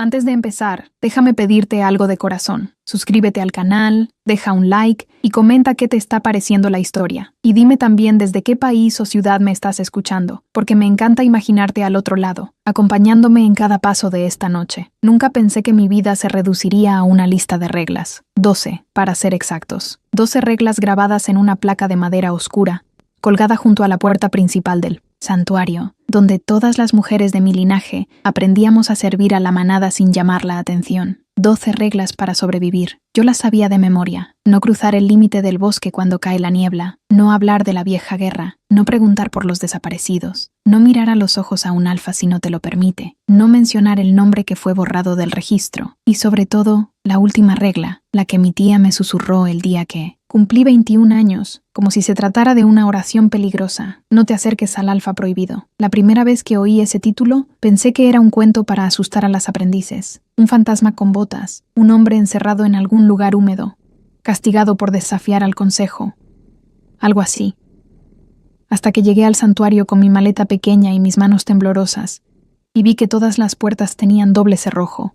Antes de empezar, déjame pedirte algo de corazón. Suscríbete al canal, deja un like y comenta qué te está pareciendo la historia. Y dime también desde qué país o ciudad me estás escuchando, porque me encanta imaginarte al otro lado, acompañándome en cada paso de esta noche. Nunca pensé que mi vida se reduciría a una lista de reglas. 12, para ser exactos. 12 reglas grabadas en una placa de madera oscura, colgada junto a la puerta principal del santuario, donde todas las mujeres de mi linaje aprendíamos a servir a la manada sin llamar la atención. 12 reglas para sobrevivir. Yo las sabía de memoria. No cruzar el límite del bosque cuando cae la niebla, no hablar de la vieja guerra, no preguntar por los desaparecidos, no mirar a los ojos a un alfa si no te lo permite, no mencionar el nombre que fue borrado del registro, y sobre todo, la última regla, la que mi tía me susurró el día que cumplí 21 años, como si se tratara de una oración peligrosa. No te acerques al alfa prohibido. La primera vez que oí ese título, pensé que era un cuento para asustar a las aprendices. Un fantasma con botas, un hombre encerrado en algún lugar húmedo, castigado por desafiar al consejo. Algo así. Hasta que llegué al santuario con mi maleta pequeña y mis manos temblorosas, y vi que todas las puertas tenían doble cerrojo.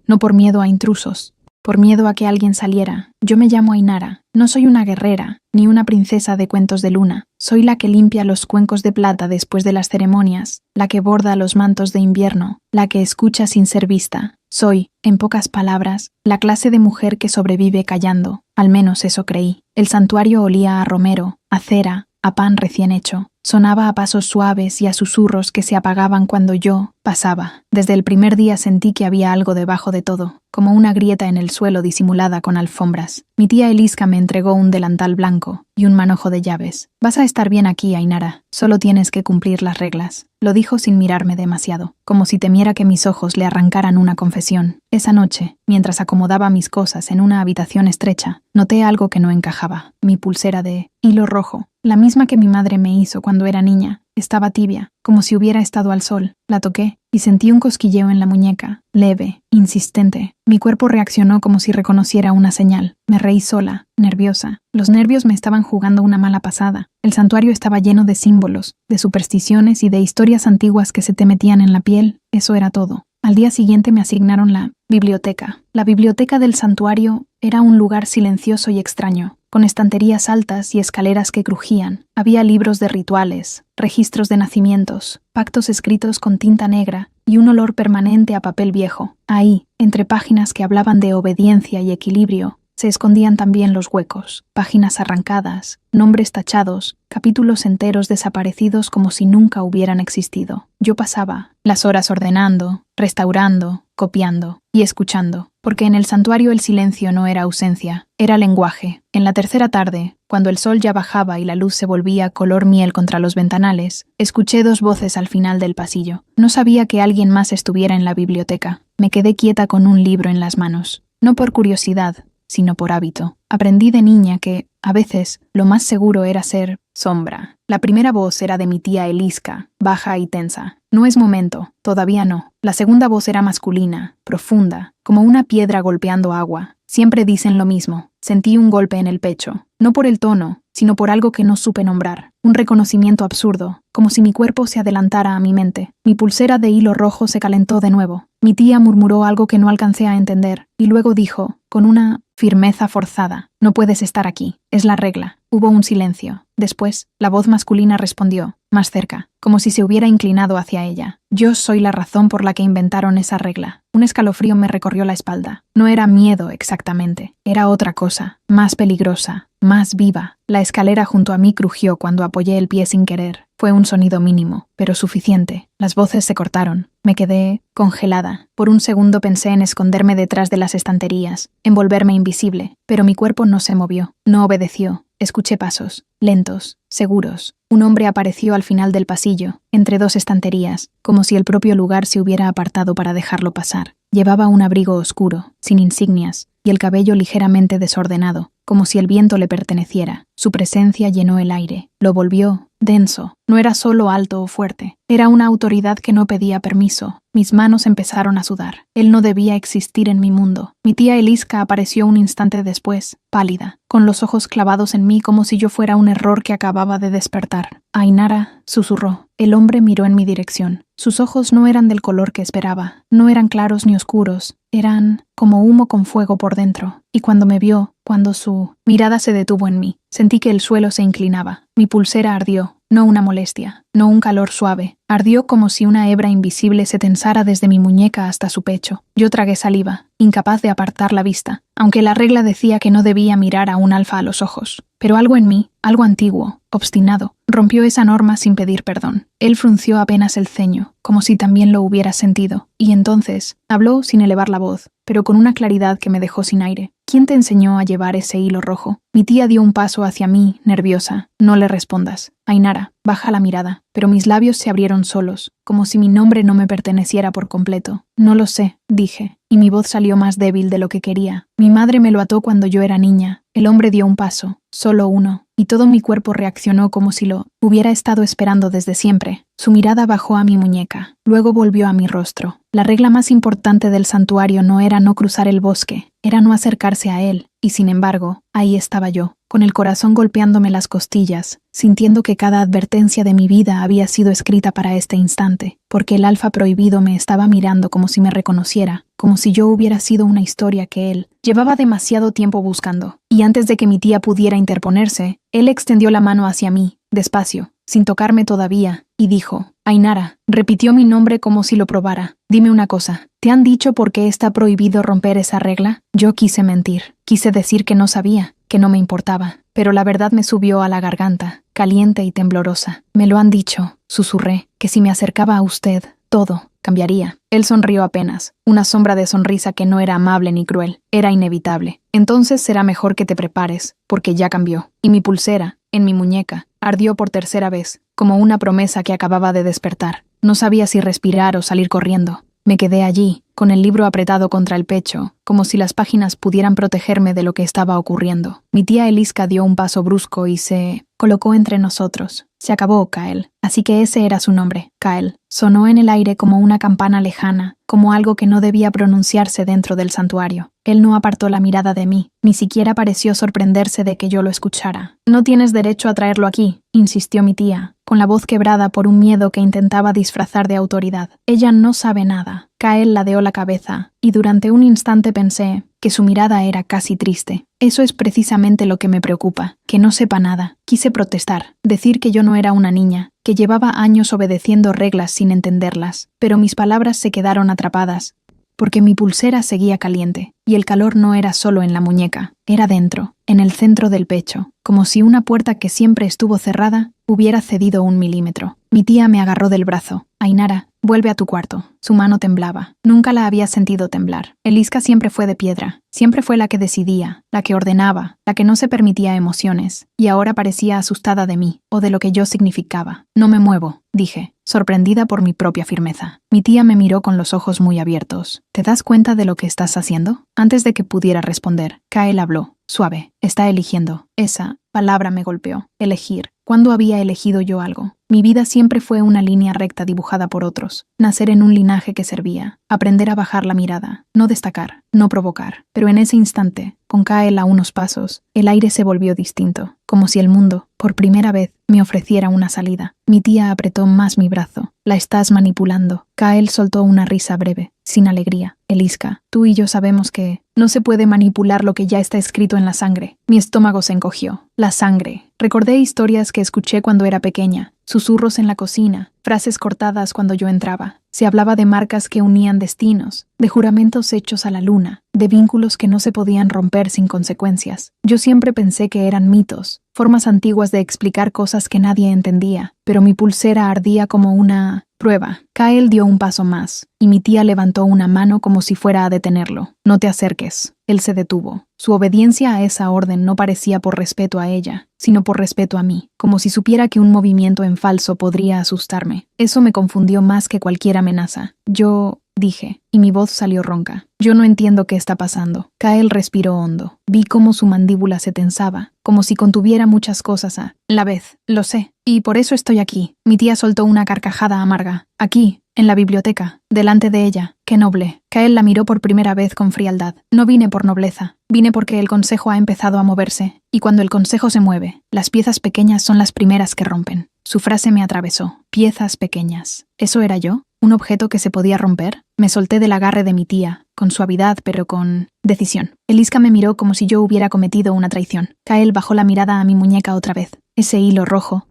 No por miedo a intrusos, por miedo a que alguien saliera. Yo me llamo Ainara. No soy una guerrera, ni una princesa de cuentos de luna. Soy la que limpia los cuencos de plata después de las ceremonias, la que borda los mantos de invierno, la que escucha sin ser vista. Soy, en pocas palabras, la clase de mujer que sobrevive callando. Al menos eso creí. El santuario olía a romero, a cera, a pan recién hecho. Sonaba a pasos suaves y a susurros que se apagaban cuando yo pasaba. Desde el primer día sentí que había algo debajo de todo, como una grieta en el suelo disimulada con alfombras. Mi tía Eliska me entregó un delantal blanco y un manojo de llaves. Vas a estar bien aquí, Ainara. Solo tienes que cumplir las reglas. Lo dijo sin mirarme demasiado, como si temiera que mis ojos le arrancaran una confesión. Esa noche, mientras acomodaba mis cosas en una habitación estrecha, noté algo que no encajaba. Mi pulsera de hilo rojo, la misma que mi madre me hizo cuando era niña, estaba tibia, como si hubiera estado al sol. La toqué y sentí un cosquilleo en la muñeca, leve, insistente. Mi cuerpo reaccionó como si reconociera una señal. Me reí sola, nerviosa. Los nervios me estaban jugando una mala pasada. El santuario estaba lleno de símbolos, de supersticiones y de historias antiguas que se te metían en la piel. Eso era todo. Al día siguiente me asignaron la biblioteca. La biblioteca del santuario era un lugar silencioso y extraño, con estanterías altas y escaleras que crujían. Había libros de rituales, registros de nacimientos, pactos escritos con tinta negra y un olor permanente a papel viejo. Ahí, entre páginas que hablaban de obediencia y equilibrio, se escondían también los huecos, páginas arrancadas, nombres tachados, capítulos enteros desaparecidos como si nunca hubieran existido. Yo pasaba las horas ordenando, restaurando, copiando y escuchando, porque en el santuario el silencio no era ausencia, era lenguaje. En la tercera tarde, cuando el sol ya bajaba y la luz se volvía color miel contra los ventanales, escuché dos voces al final del pasillo. No sabía que alguien más estuviera en la biblioteca. Me quedé quieta con un libro en las manos, no por curiosidad, sino por hábito. Aprendí de niña que, a veces, lo más seguro era ser sombra. La primera voz era de mi tía Eliska, baja y tensa. No es momento, todavía no. La segunda voz era masculina, profunda, como una piedra golpeando agua. Siempre dicen lo mismo. Sentí un golpe en el pecho, no por el tono, sino por algo que no supe nombrar. Un reconocimiento absurdo, como si mi cuerpo se adelantara a mi mente. Mi pulsera de hilo rojo se calentó de nuevo. Mi tía murmuró algo que no alcancé a entender, y luego dijo, con una firmeza forzada, no puedes estar aquí, es la regla. Hubo un silencio. Después, la voz masculina respondió, más cerca, como si se hubiera inclinado hacia ella. Yo soy la razón por la que inventaron esa regla. Un escalofrío me recorrió la espalda. No era miedo exactamente, era otra cosa, más peligrosa, más viva. La escalera junto a mí crujió cuando apoyé el pie sin querer. Fue un sonido mínimo, pero suficiente. Las voces se cortaron. Me quedé congelada. Por un segundo pensé en esconderme detrás de las estanterías, en volverme invisible, pero mi cuerpo no se movió, no obedeció. Escuché pasos, lentos, seguros. Un hombre apareció al final del pasillo, entre dos estanterías, como si el propio lugar se hubiera apartado para dejarlo pasar. Llevaba un abrigo oscuro, sin insignias, y el cabello ligeramente desordenado. como si el viento le perteneciera. Su presencia llenó el aire, lo volvió denso. No era solo alto o fuerte, era una autoridad que no pedía permiso. Mis manos empezaron a sudar. Él no debía existir en mi mundo. Mi tía Eliska apareció un instante después, pálida, con los ojos clavados en mí como si yo fuera un error que acababa de despertar. Ainara, susurró. El hombre miró en mi dirección. Sus ojos no eran del color que esperaba, no eran claros ni oscuros, eran como humo con fuego por dentro. Y cuando me vio, cuando su mirada se detuvo en mí, sentí que el suelo se inclinaba. Mi pulsera ardió, no una molestia, no un calor suave. Ardió como si una hebra invisible se tensara desde mi muñeca hasta su pecho. Yo tragué saliva, incapaz de apartar la vista, aunque la regla decía que no debía mirar a un alfa a los ojos. Pero algo en mí, algo antiguo, obstinado, rompió esa norma sin pedir perdón. Él frunció apenas el ceño, como si también lo hubiera sentido, y entonces habló sin elevar la voz, pero con una claridad que me dejó sin aire. ¿Quién te enseñó a llevar ese hilo rojo? Mi tía dio un paso hacia mí, nerviosa. No le respondas. Ainara, baja la mirada. Pero mis labios se abrieron solos, como si mi nombre no me perteneciera por completo. No lo sé, dije, y mi voz salió más débil de lo que quería. Mi madre me lo ató cuando yo era niña. El hombre dio un paso, solo uno, y todo mi cuerpo reaccionó como si lo hubiera estado esperando desde siempre. Su mirada bajó a mi muñeca, luego volvió a mi rostro. La regla más importante del santuario no era no cruzar el bosque, era no acercarse a él, y sin embargo, ahí estaba yo, con el corazón golpeándome las costillas, sintiendo que cada advertencia de mi vida había sido escrita para este instante, porque el alfa prohibido me estaba mirando como si me reconociera, como si yo hubiera sido una historia que él llevaba demasiado tiempo buscando. Y antes de que mi tía pudiera interponerse, él extendió la mano hacia mí, despacio, sin tocarme todavía, y dijo, Ainara, repitió mi nombre como si lo probara. Dime una cosa, ¿te han dicho por qué está prohibido romper esa regla? Yo quise mentir, quise decir que no sabía, que no me importaba, pero la verdad me subió a la garganta, caliente y temblorosa. Me lo han dicho, susurré, que si me acercaba a usted, todo cambiaría. Él sonrió apenas, una sombra de sonrisa que no era amable ni cruel, era inevitable. Entonces será mejor que te prepares, porque ya cambió. Y mi pulsera, en mi muñeca, ardió por tercera vez, como una promesa que acababa de despertar. No sabía si respirar o salir corriendo. Me quedé allí, con el libro apretado contra el pecho, como si las páginas pudieran protegerme de lo que estaba ocurriendo. Mi tía Eliska dio un paso brusco y se colocó entre nosotros. Se acabó, Kael. Así que ese era su nombre, Kael. Sonó en el aire como una campana lejana, como algo que no debía pronunciarse dentro del santuario. Él no apartó la mirada de mí, ni siquiera pareció sorprenderse de que yo lo escuchara. No tienes derecho a traerlo aquí, insistió mi tía, con la voz quebrada por un miedo que intentaba disfrazar de autoridad. Ella no sabe nada. Kael ladeó la cabeza, y durante un instante pensé que su mirada era casi triste. Eso es precisamente lo que me preocupa, que no sepa nada. Quise protestar, decir que yo no era una niña, que llevaba años obedeciendo reglas sin entenderlas, pero mis palabras se quedaron atrapadas, porque mi pulsera seguía caliente, y el calor no era solo en la muñeca, era dentro, en el centro del pecho, como si una puerta que siempre estuvo cerrada hubiera cedido 1 milímetro. Mi tía me agarró del brazo. Ainara, vuelve a tu cuarto. Su mano temblaba. Nunca la había sentido temblar. Eliska siempre fue de piedra. Siempre fue la que decidía, la que ordenaba, la que no se permitía emociones. Y ahora parecía asustada de mí, o de lo que yo significaba. No me muevo, dije, sorprendida por mi propia firmeza. Mi tía me miró con los ojos muy abiertos. ¿Te das cuenta de lo que estás haciendo? Antes de que pudiera responder, Kael habló. Suave. Está eligiendo. Esa palabra me golpeó. Elegir. ¿Cuándo había elegido yo algo? Mi vida siempre fue una línea recta dibujada por otros. Nacer en un linaje que servía. Aprender a bajar la mirada. No destacar. No provocar. Pero en ese instante, con Kael a unos pasos, el aire se volvió distinto. Como si el mundo, por primera vez, me ofreciera una salida. Mi tía apretó más mi brazo. La estás manipulando. Kael soltó una risa breve, sin alegría. Eliska, tú y yo sabemos que no se puede manipular lo que ya está escrito en la sangre. Mi estómago se encogió. La sangre. Recordé historias que escuché cuando era pequeña, susurros en la cocina, frases cortadas cuando yo entraba. Se hablaba de marcas que unían destinos, de juramentos hechos a la luna, de vínculos que no se podían romper sin consecuencias. Yo siempre pensé que eran mitos, formas antiguas de explicar cosas que nadie entendía, pero mi pulsera ardía como una prueba. Kael dio un paso más, y mi tía levantó una mano como si fuera a detenerlo. No te acerques. Él se detuvo. Su obediencia a esa orden no parecía por respeto a ella, sino por respeto a mí, como si supiera que un movimiento en falso podría asustarme. Eso me confundió más que cualquier amenaza. Yo dije, y mi voz salió ronca. Yo no entiendo qué está pasando. Kael respiró hondo. Vi cómo su mandíbula se tensaba, como si contuviera muchas cosas a la vez. Lo sé. Y por eso estoy aquí. Mi tía soltó una carcajada amarga. Aquí, en la biblioteca, delante de ella. ¡Qué noble! Kael la miró por primera vez con frialdad. No vine por nobleza. Vine porque el consejo ha empezado a moverse. Y cuando el consejo se mueve, las piezas pequeñas son las primeras que rompen. Su frase me atravesó. Piezas pequeñas. ¿Eso era yo? ¿Un objeto que se podía romper? Me solté del agarre de mi tía, con suavidad pero con decisión. Eliska me miró como si yo hubiera cometido una traición. Kael bajó la mirada a mi muñeca otra vez. Ese hilo rojo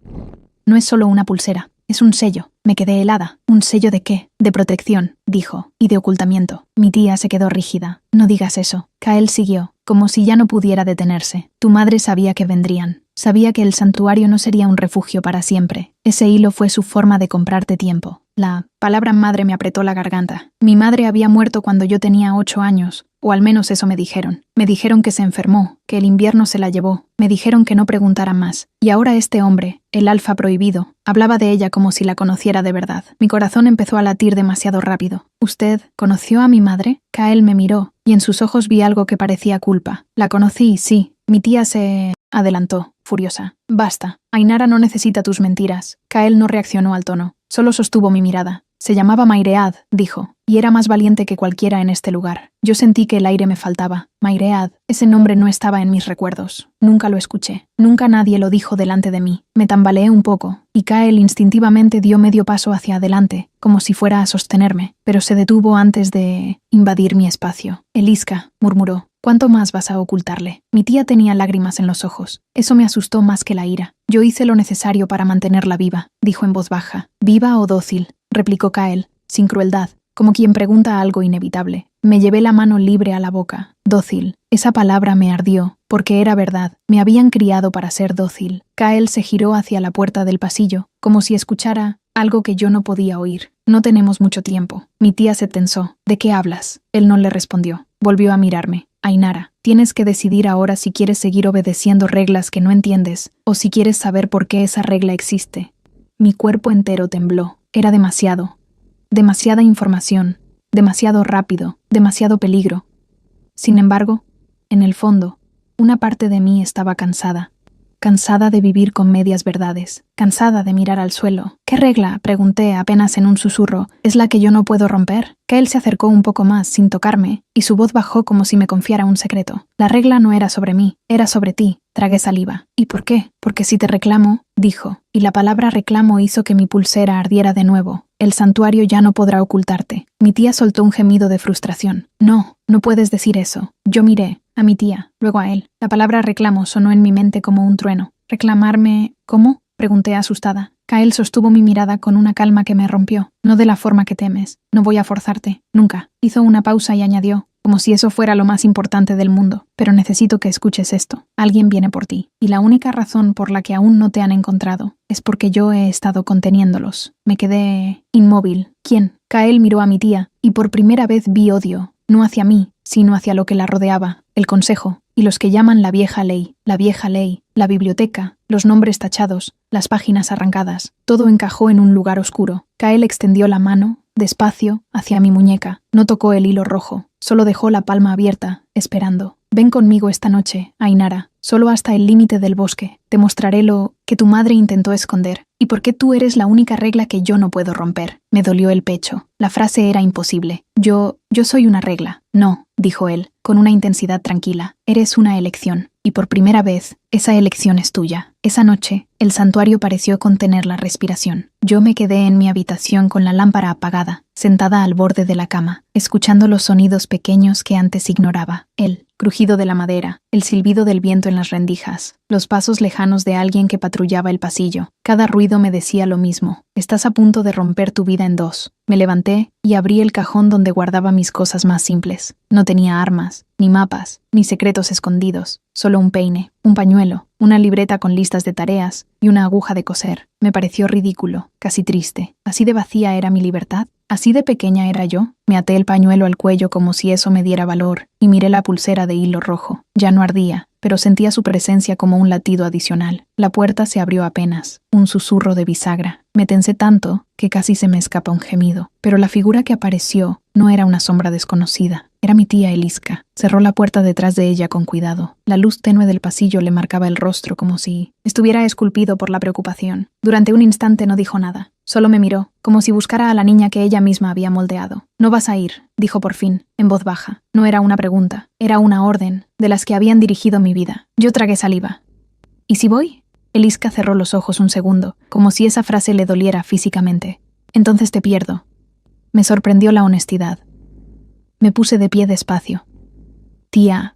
no es solo una pulsera, es un sello. Me quedé helada. ¿Un sello de qué? De protección, dijo, y de ocultamiento. Mi tía se quedó rígida. No digas eso. Kael siguió, como si ya no pudiera detenerse. Tu madre sabía que vendrían. Sabía que el santuario no sería un refugio para siempre. Ese hilo fue su forma de comprarte tiempo. La palabra madre me apretó la garganta. Mi madre había muerto cuando yo tenía 8 años, o al menos eso me dijeron. Me dijeron que se enfermó, que el invierno se la llevó. Me dijeron que no preguntara más. Y ahora este hombre, el alfa prohibido, hablaba de ella como si la conociera de verdad. Mi corazón empezó a latir demasiado rápido. ¿Usted conoció a mi madre? Kael me miró, y en sus ojos vi algo que parecía culpa. La conocí, sí. Mi tía se adelantó, furiosa. Basta. Ainara no necesita tus mentiras. Kael no reaccionó al tono. Solo sostuvo mi mirada. Se llamaba Mairead, dijo, y era más valiente que cualquiera en este lugar. Yo sentí que el aire me faltaba. Mairead, ese nombre no estaba en mis recuerdos. Nunca lo escuché. Nunca nadie lo dijo delante de mí. Me tambaleé un poco, y Kael instintivamente dio medio paso hacia adelante, como si fuera a sostenerme, pero se detuvo antes de invadir mi espacio. Eliska, murmuró. ¿Cuánto más vas a ocultarle? Mi tía tenía lágrimas en los ojos. Eso me asustó más que la ira. Yo hice lo necesario para mantenerla viva, dijo en voz baja. ¿Viva o dócil?, replicó Kael, sin crueldad, como quien pregunta algo inevitable. Me llevé la mano libre a la boca. Dócil. Esa palabra me ardió, porque era verdad. Me habían criado para ser dócil. Kael se giró hacia la puerta del pasillo, como si escuchara algo que yo no podía oír. No tenemos mucho tiempo. Mi tía se tensó. ¿De qué hablas? Él no le respondió. Volvió a mirarme. Ainara, tienes que decidir ahora si quieres seguir obedeciendo reglas que no entiendes, o si quieres saber por qué esa regla existe. Mi cuerpo entero tembló. Era demasiado. Demasiada información. Demasiado rápido. Demasiado peligro. Sin embargo, en el fondo, una parte de mí estaba cansada. Cansada de vivir con medias verdades. Cansada de mirar al suelo. ¿Qué regla?, pregunté apenas en un susurro. ¿Es la que yo no puedo romper? Kael se acercó un poco más, sin tocarme, y su voz bajó como si me confiara un secreto. La regla no era sobre mí, era sobre ti. Tragué saliva. ¿Y por qué? Porque si te reclamo, dijo, y la palabra reclamo hizo que mi pulsera ardiera de nuevo. El santuario ya no podrá ocultarte. Mi tía soltó un gemido de frustración. No, no puedes decir eso. Yo miré a mi tía, luego a él. La palabra reclamo sonó en mi mente como un trueno. ¿Reclamarme? ¿Cómo?, pregunté asustada. Kael sostuvo mi mirada con una calma que me rompió. No de la forma que temes. No voy a forzarte. Nunca. Hizo una pausa y añadió, como si eso fuera lo más importante del mundo. Pero necesito que escuches esto. Alguien viene por ti. Y la única razón por la que aún no te han encontrado es porque yo he estado conteniéndolos. Me quedé inmóvil. ¿Quién? Kael miró a mi tía, y por primera vez vi odio. No hacia mí, sino hacia lo que la rodeaba. El consejo. Y los que llaman la vieja ley, la biblioteca, los nombres tachados, las páginas arrancadas. Todo encajó en un lugar oscuro. Kael extendió la mano, despacio, hacia mi muñeca. No tocó el hilo rojo, solo dejó la palma abierta, esperando. Ven conmigo esta noche, Ainara, solo hasta el límite del bosque. Te mostraré lo que tu madre intentó esconder, y por qué tú eres la única regla que yo no puedo romper. Me dolió el pecho. La frase era imposible. Yo soy una regla. No, dijo él, con una intensidad tranquila. Eres una elección, y por primera vez, esa elección es tuya. Esa noche, el santuario pareció contener la respiración. Yo me quedé en mi habitación con la lámpara apagada, sentada al borde de la cama, escuchando los sonidos pequeños que antes ignoraba. El crujido de la madera, el silbido del viento en las rendijas, los pasos lejanos de alguien que patrullaba el pasillo. Cada ruido me decía lo mismo. Estás a punto de romper tu vida en dos. Me levanté y abrí el cajón donde guardaba mis cosas más simples. No tenía armas, ni mapas, ni secretos escondidos. Solo un peine, un pañuelo, una libreta con listas de tareas y una aguja de coser. Me pareció ridículo, casi triste. ¿Así de vacía era mi libertad? ¿Así de pequeña era yo? Me até el pañuelo al cuello como si eso me diera valor y miré la pulsera de hilo rojo. Ya no ardía, pero sentía su presencia como un latido adicional. La puerta se abrió apenas, un susurro de bisagra. Me tensé tanto que casi se me escapa un gemido, pero la figura que apareció no era una sombra desconocida. Era mi tía Eliska. Cerró la puerta detrás de ella con cuidado. La luz tenue del pasillo le marcaba el rostro como si estuviera esculpido por la preocupación. Durante un instante no dijo nada. Solo me miró, como si buscara a la niña que ella misma había moldeado. «No vas a ir», dijo por fin, en voz baja. No era una pregunta, era una orden, de las que habían dirigido mi vida. Yo tragué saliva. «¿Y si voy?» Eliska cerró los ojos un segundo, como si esa frase le doliera físicamente. «Entonces te pierdo». Me sorprendió la honestidad. Me puse de pie despacio. «Tía,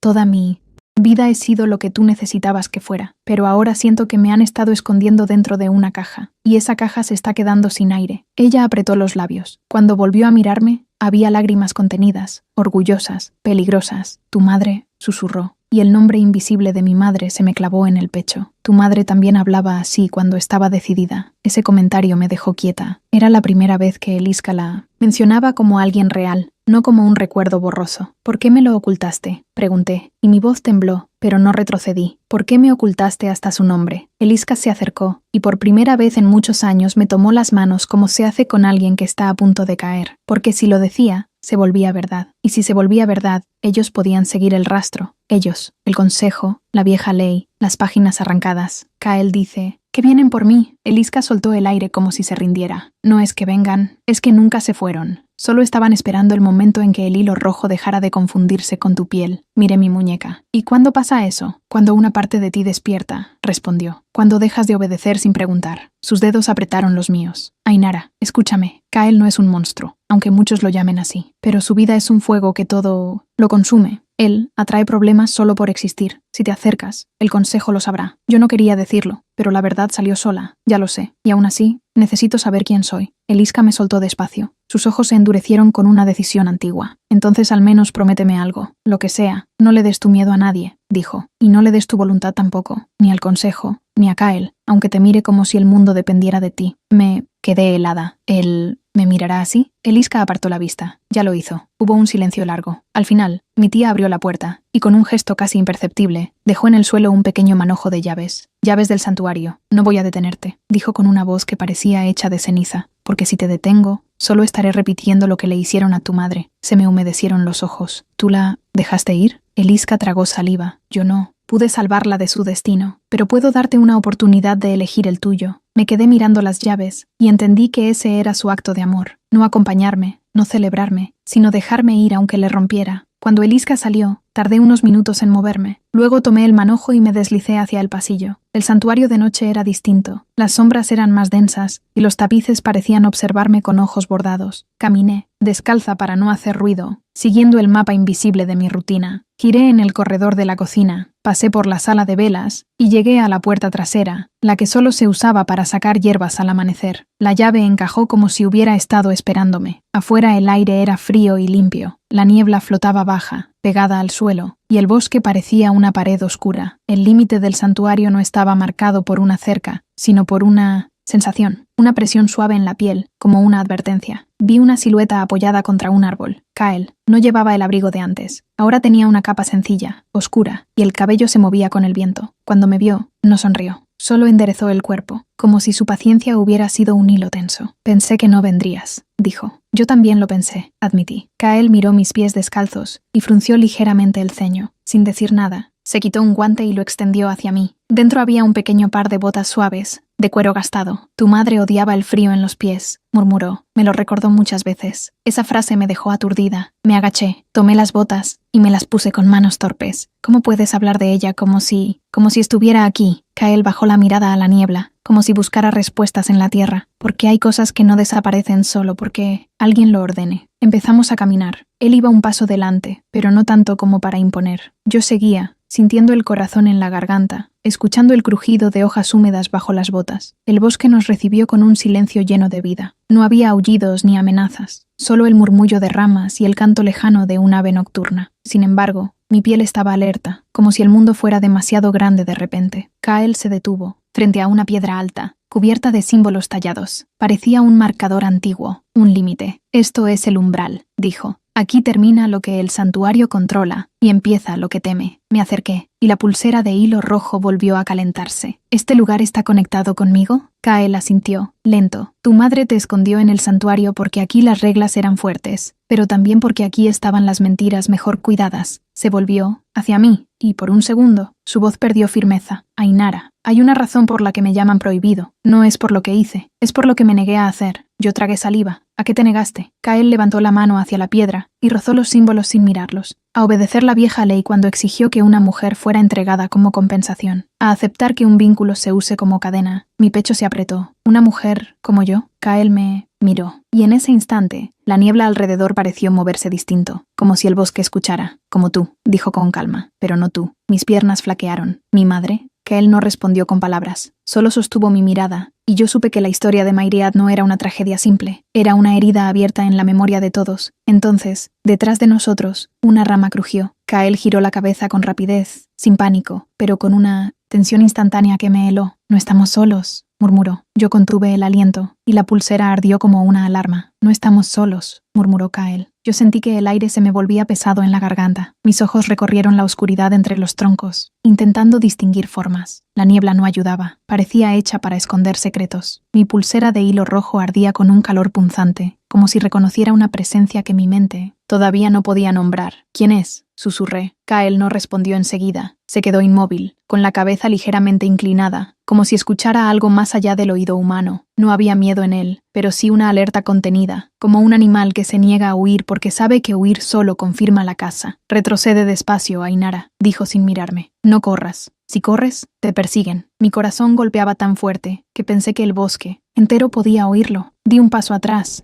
toda mi vida he sido lo que tú necesitabas que fuera, pero ahora siento que me han estado escondiendo dentro de una caja, y esa caja se está quedando sin aire». Ella apretó los labios. Cuando volvió a mirarme, había lágrimas contenidas, orgullosas, peligrosas. «Tu madre», susurró, y el nombre invisible de mi madre se me clavó en el pecho. «Tu madre también hablaba así cuando estaba decidida». Ese comentario me dejó quieta. Era la primera vez que Eliska la mencionaba como alguien real, no como un recuerdo borroso. «¿Por qué me lo ocultaste?», pregunté, y mi voz tembló, pero no retrocedí. «¿Por qué me ocultaste hasta su nombre?». Eliska se acercó, y por primera vez en muchos años me tomó las manos como se hace con alguien que está a punto de caer, porque si lo decía, se volvía verdad. Y si se volvía verdad, ellos podían seguir el rastro. Ellos, el consejo, la vieja ley, las páginas arrancadas. Kael dice «que vienen por mí». Eliska soltó el aire como si se rindiera. «No es que vengan, es que nunca se fueron. Solo estaban esperando el momento en que el hilo rojo dejara de confundirse con tu piel». Miré mi muñeca. «¿Y cuándo pasa eso?». «Cuando una parte de ti despierta», respondió. «Cuando dejas de obedecer sin preguntar». Sus dedos apretaron los míos. «Ainara, escúchame. Kael no es un monstruo, aunque muchos lo llamen así. Pero su vida es un fuego que todo lo consume. Él atrae problemas solo por existir. Si te acercas, el consejo lo sabrá». Yo no quería decirlo, pero la verdad salió sola, ya lo sé. Y aún así, necesito saber quién soy. Eliska me soltó despacio. Sus ojos se endurecieron con una decisión antigua. «Entonces al menos prométeme algo. Lo que sea. No le des tu miedo a nadie», dijo. «Y no le des tu voluntad tampoco. Ni al consejo, ni a Kael, aunque te mire como si el mundo dependiera de ti». Me quedé helada. «¿Él me mirará así?». Eliska apartó la vista. Ya lo hizo. Hubo un silencio largo. Al final, mi tía abrió la puerta, y con un gesto casi imperceptible, dejó en el suelo un pequeño manojo de llaves. «Llaves del santuario. No voy a detenerte», dijo con una voz que parecía hecha de ceniza. «Porque si te detengo, solo estaré repitiendo lo que le hicieron a tu madre». Se me humedecieron los ojos. «¿Tú la dejaste ir?». Eliska tragó saliva. «Yo no. Pude salvarla de su destino, pero puedo darte una oportunidad de elegir el tuyo». Me quedé mirando las llaves, y entendí que ese era su acto de amor. No acompañarme, no celebrarme, sino dejarme ir aunque le rompiera. Cuando Eliska salió, tardé unos minutos en moverme. Luego tomé el manojo y me deslicé hacia el pasillo. El santuario de noche era distinto. Las sombras eran más densas, y los tapices parecían observarme con ojos bordados. Caminé, descalza para no hacer ruido, siguiendo el mapa invisible de mi rutina. Giré en el corredor de la cocina, pasé por la sala de velas y llegué a la puerta trasera, la que solo se usaba para sacar hierbas al amanecer. La llave encajó como si hubiera estado esperándome. Afuera el aire era frío y limpio. La niebla flotaba baja, pegada al suelo, y el bosque parecía una pared oscura. El límite del santuario no estaba marcado por una cerca, sino por una sensación, una presión suave en la piel, como una advertencia. Vi una silueta apoyada contra un árbol. Kael no llevaba el abrigo de antes. Ahora tenía una capa sencilla, oscura, y el cabello se movía con el viento. Cuando me vio, no sonrió. Solo enderezó el cuerpo, como si su paciencia hubiera sido un hilo tenso. «Pensé que no vendrías», dijo. «Yo también lo pensé», admití. Kael miró mis pies descalzos y frunció ligeramente el ceño. Sin decir nada, se quitó un guante y lo extendió hacia mí. Dentro había un pequeño par de botas suaves, de cuero gastado. «Tu madre odiaba el frío en los pies», murmuró. Me lo recordó muchas veces. Esa frase me dejó aturdida. Me agaché, tomé las botas y me las puse con manos torpes. «¿Cómo puedes hablar de ella como si estuviera aquí?» Kael bajó la mirada a la niebla, como si buscara respuestas en la tierra. «Porque hay cosas que no desaparecen solo porque alguien lo ordene». Empezamos a caminar. Él iba un paso delante, pero no tanto como para imponer. Yo seguía, sintiendo el corazón en la garganta, escuchando el crujido de hojas húmedas bajo las botas. El bosque nos recibió con un silencio lleno de vida. No había aullidos ni amenazas, solo el murmullo de ramas y el canto lejano de un ave nocturna. Sin embargo, mi piel estaba alerta, como si el mundo fuera demasiado grande de repente. Kael se detuvo, frente a una piedra alta, cubierta de símbolos tallados. Parecía un marcador antiguo, un límite. «Esto es el umbral», dijo. Aquí termina lo que el santuario controla y empieza lo que teme. Me acerqué, y la pulsera de hilo rojo volvió a calentarse. ¿Este lugar está conectado conmigo? Kael asintió, lento. Tu madre te escondió en el santuario porque aquí las reglas eran fuertes, pero también porque aquí estaban las mentiras mejor cuidadas. Se volvió hacia mí, y por un segundo, su voz perdió firmeza. Ainara, hay una razón por la que me llaman prohibido. No es por lo que hice, es por lo que me negué a hacer. Yo tragué saliva. ¿A qué te negaste? Kael levantó la mano hacia la piedra y rozó los símbolos sin mirarlos. A obedecer la vieja ley cuando exigió que una mujer fuera entregada como compensación. A aceptar que un vínculo se use como cadena. Mi pecho se apretó. ¿Una mujer como yo? Kael me miró. Y en ese instante, la niebla alrededor pareció moverse distinto, como si el bosque escuchara. Como tú, dijo con calma, pero no tú. Mis piernas flaquearon. ¿Mi madre? Kael no respondió con palabras, solo sostuvo mi mirada, y yo supe que la historia de Mairiad no era una tragedia simple, era una herida abierta en la memoria de todos. Entonces, detrás de nosotros, una rama crujió. Kael giró la cabeza con rapidez, sin pánico, pero con una tensión instantánea que me heló. «No estamos solos», murmuró. Yo contuve el aliento, y la pulsera ardió como una alarma. «No estamos solos», murmuró Kael. Yo sentí que el aire se me volvía pesado en la garganta. Mis ojos recorrieron la oscuridad entre los troncos, intentando distinguir formas. La niebla no ayudaba, parecía hecha para esconder secretos. Mi pulsera de hilo rojo ardía con un calor punzante, como si reconociera una presencia que mi mente todavía no podía nombrar. «¿Quién es?», susurré. Kael no respondió enseguida. Se quedó inmóvil, con la cabeza ligeramente inclinada, como si escuchara algo más allá del oído humano. No había miedo en él, pero sí una alerta contenida, como un animal que se niega a huir porque sabe que huir solo confirma la caza. «Retrocede despacio, Ainara», dijo sin mirarme. «No corras. Si corres, te persiguen». Mi corazón golpeaba tan fuerte que pensé que el bosque entero podía oírlo. Di un paso atrás,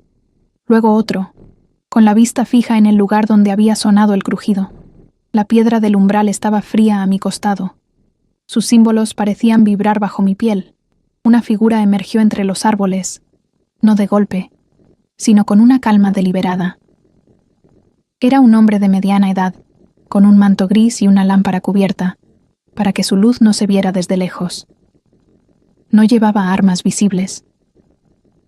luego otro, con la vista fija en el lugar donde había sonado el crujido. La piedra del umbral estaba fría a mi costado. Sus símbolos parecían vibrar bajo mi piel. Una figura emergió entre los árboles, no de golpe, sino con una calma deliberada. Era un hombre de mediana edad, con un manto gris y una lámpara cubierta, para que su luz no se viera desde lejos. No llevaba armas visibles.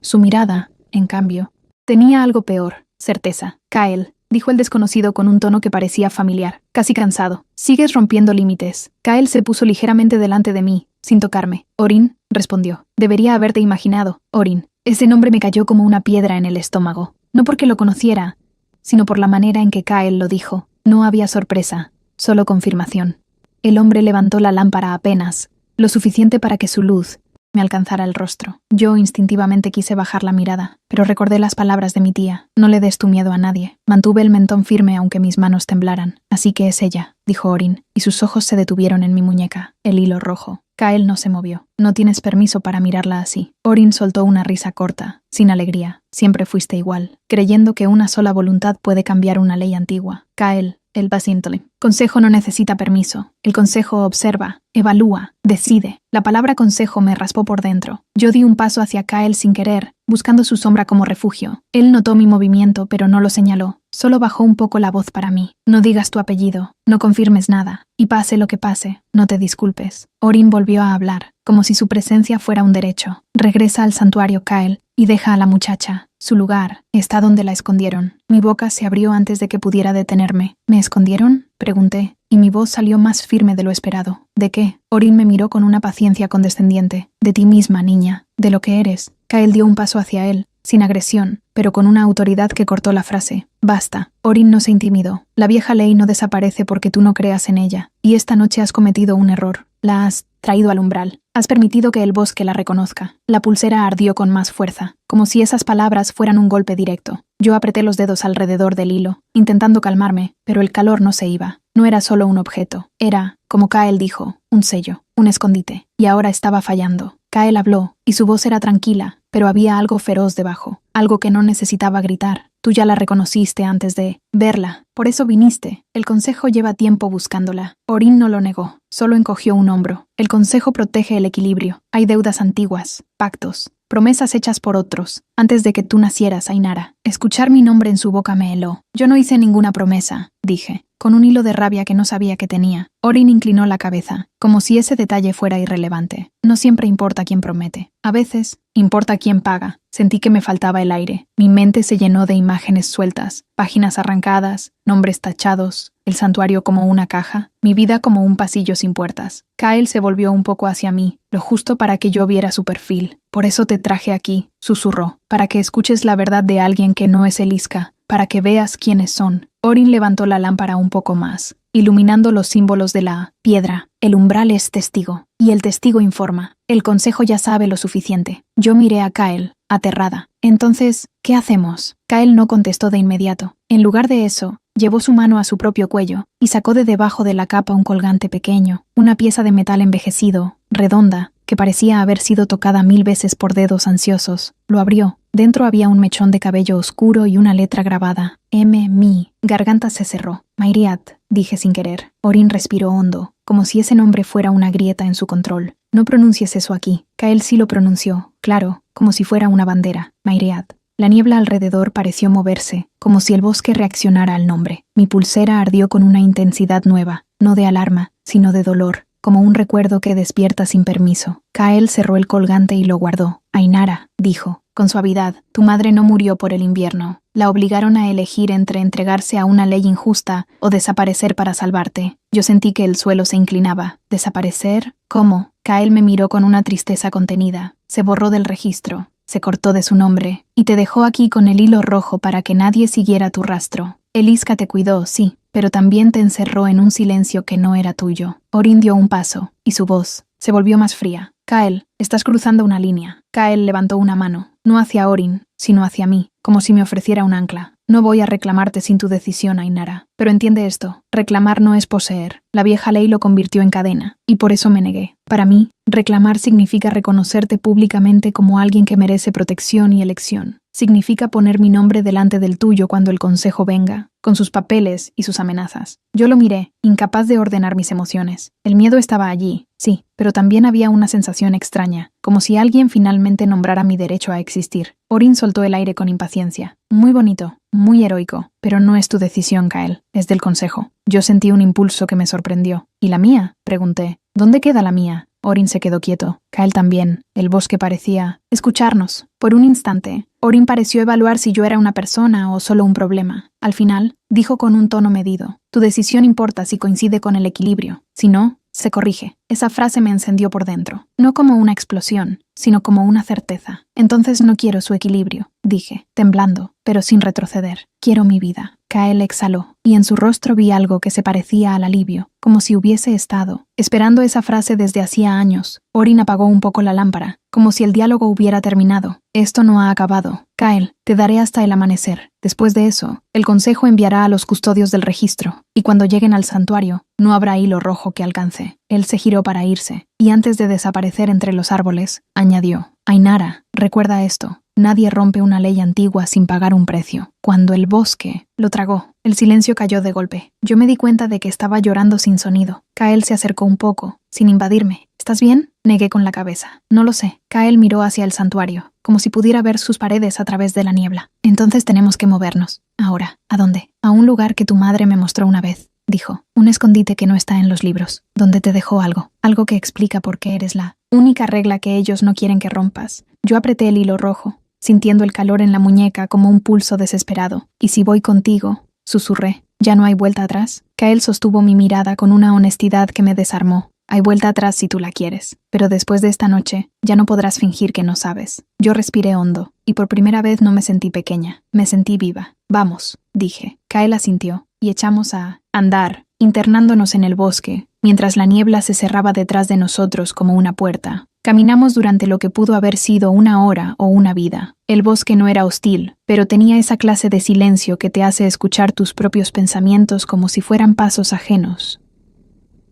Su mirada, en cambio, tenía algo peor, certeza. «Kael», dijo el desconocido con un tono que parecía familiar, casi cansado. «Sigues rompiendo límites». Kael se puso ligeramente delante de mí, sin tocarme. «Orin», respondió. «Debería haberte imaginado, Orin». Ese nombre me cayó como una piedra en el estómago. No porque lo conociera, sino por la manera en que Kael lo dijo. No había sorpresa, solo confirmación. El hombre levantó la lámpara apenas, lo suficiente para que su luz me alcanzara el rostro. Yo instintivamente quise bajar la mirada, pero recordé las palabras de mi tía. «No le des tu miedo a nadie». Mantuve el mentón firme aunque mis manos temblaran. «Así que es ella», dijo Orin, y sus ojos se detuvieron en mi muñeca, el hilo rojo. Kael no se movió. «No tienes permiso para mirarla así». Orin soltó una risa corta, sin alegría. «Siempre fuiste igual, creyendo que una sola voluntad puede cambiar una ley antigua». Kael, el Basintli. «Consejo no necesita permiso. El consejo observa, evalúa, decide». La palabra consejo me raspó por dentro. Yo di un paso hacia Kael sin querer, buscando su sombra como refugio. Él notó mi movimiento, pero no lo señaló. Solo bajó un poco la voz para mí. «No digas tu apellido, no confirmes nada, y pase lo que pase, no te disculpes». Orin volvió a hablar, como si su presencia fuera un derecho. «Regresa al santuario, Kael, y deja a la muchacha. Su lugar está donde la escondieron». Mi boca se abrió antes de que pudiera detenerme. «¿Me escondieron?», pregunté, y mi voz salió más firme de lo esperado. «¿De qué?». Orin me miró con una paciencia condescendiente. «De ti misma, niña, de lo que eres». Kael dio un paso hacia él, sin agresión, pero con una autoridad que cortó la frase. «Basta». Orin no se intimidó. «La vieja ley no desaparece porque tú no creas en ella, y esta noche has cometido un error. La has traído al umbral. Has permitido que el bosque la reconozca». La pulsera ardió con más fuerza, como si esas palabras fueran un golpe directo. Yo apreté los dedos alrededor del hilo, intentando calmarme, pero el calor no se iba. No era solo un objeto. Era, como Kael dijo, un sello, un escondite. Y ahora estaba fallando. Kael habló, y su voz era tranquila, pero había algo feroz debajo, algo que no necesitaba gritar. «Tú ya la reconociste antes de verla, por eso viniste. El consejo lleva tiempo buscándola». Orin no lo negó, solo encogió un hombro. «El consejo protege el equilibrio. Hay deudas antiguas, pactos, promesas hechas por otros, antes de que tú nacieras, Ainara». Escuchar mi nombre en su boca me heló. «Yo no hice ninguna promesa», dije. con un hilo de rabia que no sabía que tenía. Orin inclinó la cabeza, como si ese detalle fuera irrelevante. No siempre importa quién promete. A veces, importa quién paga. Sentí que me faltaba el aire. Mi mente se llenó de imágenes sueltas, páginas arrancadas, nombres tachados, el santuario como una caja, mi vida como un pasillo sin puertas. Kyle se volvió un poco hacia mí, lo justo para que yo viera su perfil. Por eso te traje aquí, susurró, para que escuches la verdad de alguien que no es Eliska, para que veas quiénes son. Orin levantó la lámpara un poco más, iluminando los símbolos de la piedra. El umbral es testigo, y el testigo informa. El consejo ya sabe lo suficiente. Yo miré a Kyle, aterrada. Entonces, ¿qué hacemos? Kyle no contestó de inmediato. En lugar de eso, llevó su mano a su propio cuello y sacó de debajo de la capa un colgante pequeño, una pieza de metal envejecido, redonda, que parecía haber sido tocada 1000 veces por dedos ansiosos. Lo abrió. Dentro había un mechón de cabello oscuro y una letra grabada. M. Mi garganta se cerró. Mairiat, dije sin querer. Orin respiró hondo, como si ese nombre fuera una grieta en su control. No pronuncies eso aquí. Kyle sí lo pronunció, claro, como si fuera una bandera. Mairiat. La niebla alrededor pareció moverse, como si el bosque reaccionara al nombre. Mi pulsera ardió con una intensidad nueva, no de alarma, sino de dolor, como un recuerdo que despierta sin permiso. Kyle cerró el colgante y lo guardó. Ainara, dijo, con suavidad, tu madre no murió por el invierno. La obligaron a elegir entre entregarse a una ley injusta o desaparecer para salvarte. Yo sentí que el suelo se inclinaba. ¿Desaparecer? ¿Cómo? Kyle me miró con una tristeza contenida. Se borró del registro. Se cortó de su nombre, y te dejó aquí con el hilo rojo para que nadie siguiera tu rastro. Eliska te cuidó, sí, pero también te encerró en un silencio que no era tuyo. Orin dio un paso, y su voz se volvió más fría. Kyle, estás cruzando una línea. Kyle levantó una mano, no hacia Orin, sino hacia mí, como si me ofreciera un ancla. No voy a reclamarte sin tu decisión, Ainara. Pero entiende esto, reclamar no es poseer. La vieja ley lo convirtió en cadena, y por eso me negué. Para mí, reclamar significa reconocerte públicamente como alguien que merece protección y elección. Significa poner mi nombre delante del tuyo cuando el consejo venga, con sus papeles y sus amenazas. Yo lo miré, incapaz de ordenar mis emociones. El miedo estaba allí, sí, pero también había una sensación extraña, como si alguien finalmente nombrara mi derecho a existir. Orin soltó el aire con impaciencia. Muy bonito, muy heroico, pero no es tu decisión, Kyle, es del consejo. Yo sentí un impulso que me sorprendió. ¿Y la mía? Pregunté. ¿Dónde queda la mía? Orin se quedó quieto. Kyle también. El bosque parecía escucharnos. Por un instante, Orin pareció evaluar si yo era una persona o solo un problema. Al final, dijo con un tono medido. Tu decisión importa si coincide con el equilibrio. Si no, se corrige. Esa frase me encendió por dentro. No como una explosión, sino como una certeza. Entonces no quiero su equilibrio, dije, temblando, pero sin retroceder. Quiero mi vida. Kyle exhaló, y en su rostro vi algo que se parecía al alivio, como si hubiese estado esperando esa frase desde hacía años. Orin apagó un poco la lámpara, como si el diálogo hubiera terminado. Esto no ha acabado. Kyle, te daré hasta el amanecer. Después de eso, el consejo enviará a los custodios del registro, y cuando lleguen al santuario, no habrá hilo rojo que alcance. Él se giró para irse, y antes de desaparecer entre los árboles, añadió, Ainara, recuerda esto. Nadie rompe una ley antigua sin pagar un precio. Cuando el bosque lo tragó, el silencio cayó de golpe. Yo me di cuenta de que estaba llorando sin sonido. Kyle se acercó un poco, sin invadirme. ¿Estás bien? Negué con la cabeza. No lo sé. Kyle miró hacia el santuario, como si pudiera ver sus paredes a través de la niebla. Entonces tenemos que movernos. Ahora, ¿a dónde? A un lugar que tu madre me mostró una vez, dijo. Un escondite que no está en los libros, donde te dejó algo. Algo que explica por qué eres la única regla que ellos no quieren que rompas. Yo apreté el hilo rojo, sintiendo el calor en la muñeca como un pulso desesperado. ¿Y si voy contigo? Susurré. ¿Ya no hay vuelta atrás? Kyle sostuvo mi mirada con una honestidad que me desarmó. Hay vuelta atrás si tú la quieres, pero después de esta noche ya no podrás fingir que no sabes. Yo respiré hondo, y por primera vez no me sentí pequeña, me sentí viva. Vamos, dije. Kyle asintió, y echamos a andar, internándonos en el bosque, mientras la niebla se cerraba detrás de nosotros como una puerta. Caminamos durante lo que pudo haber sido una hora o una vida. El bosque no era hostil, pero tenía esa clase de silencio que te hace escuchar tus propios pensamientos como si fueran pasos ajenos.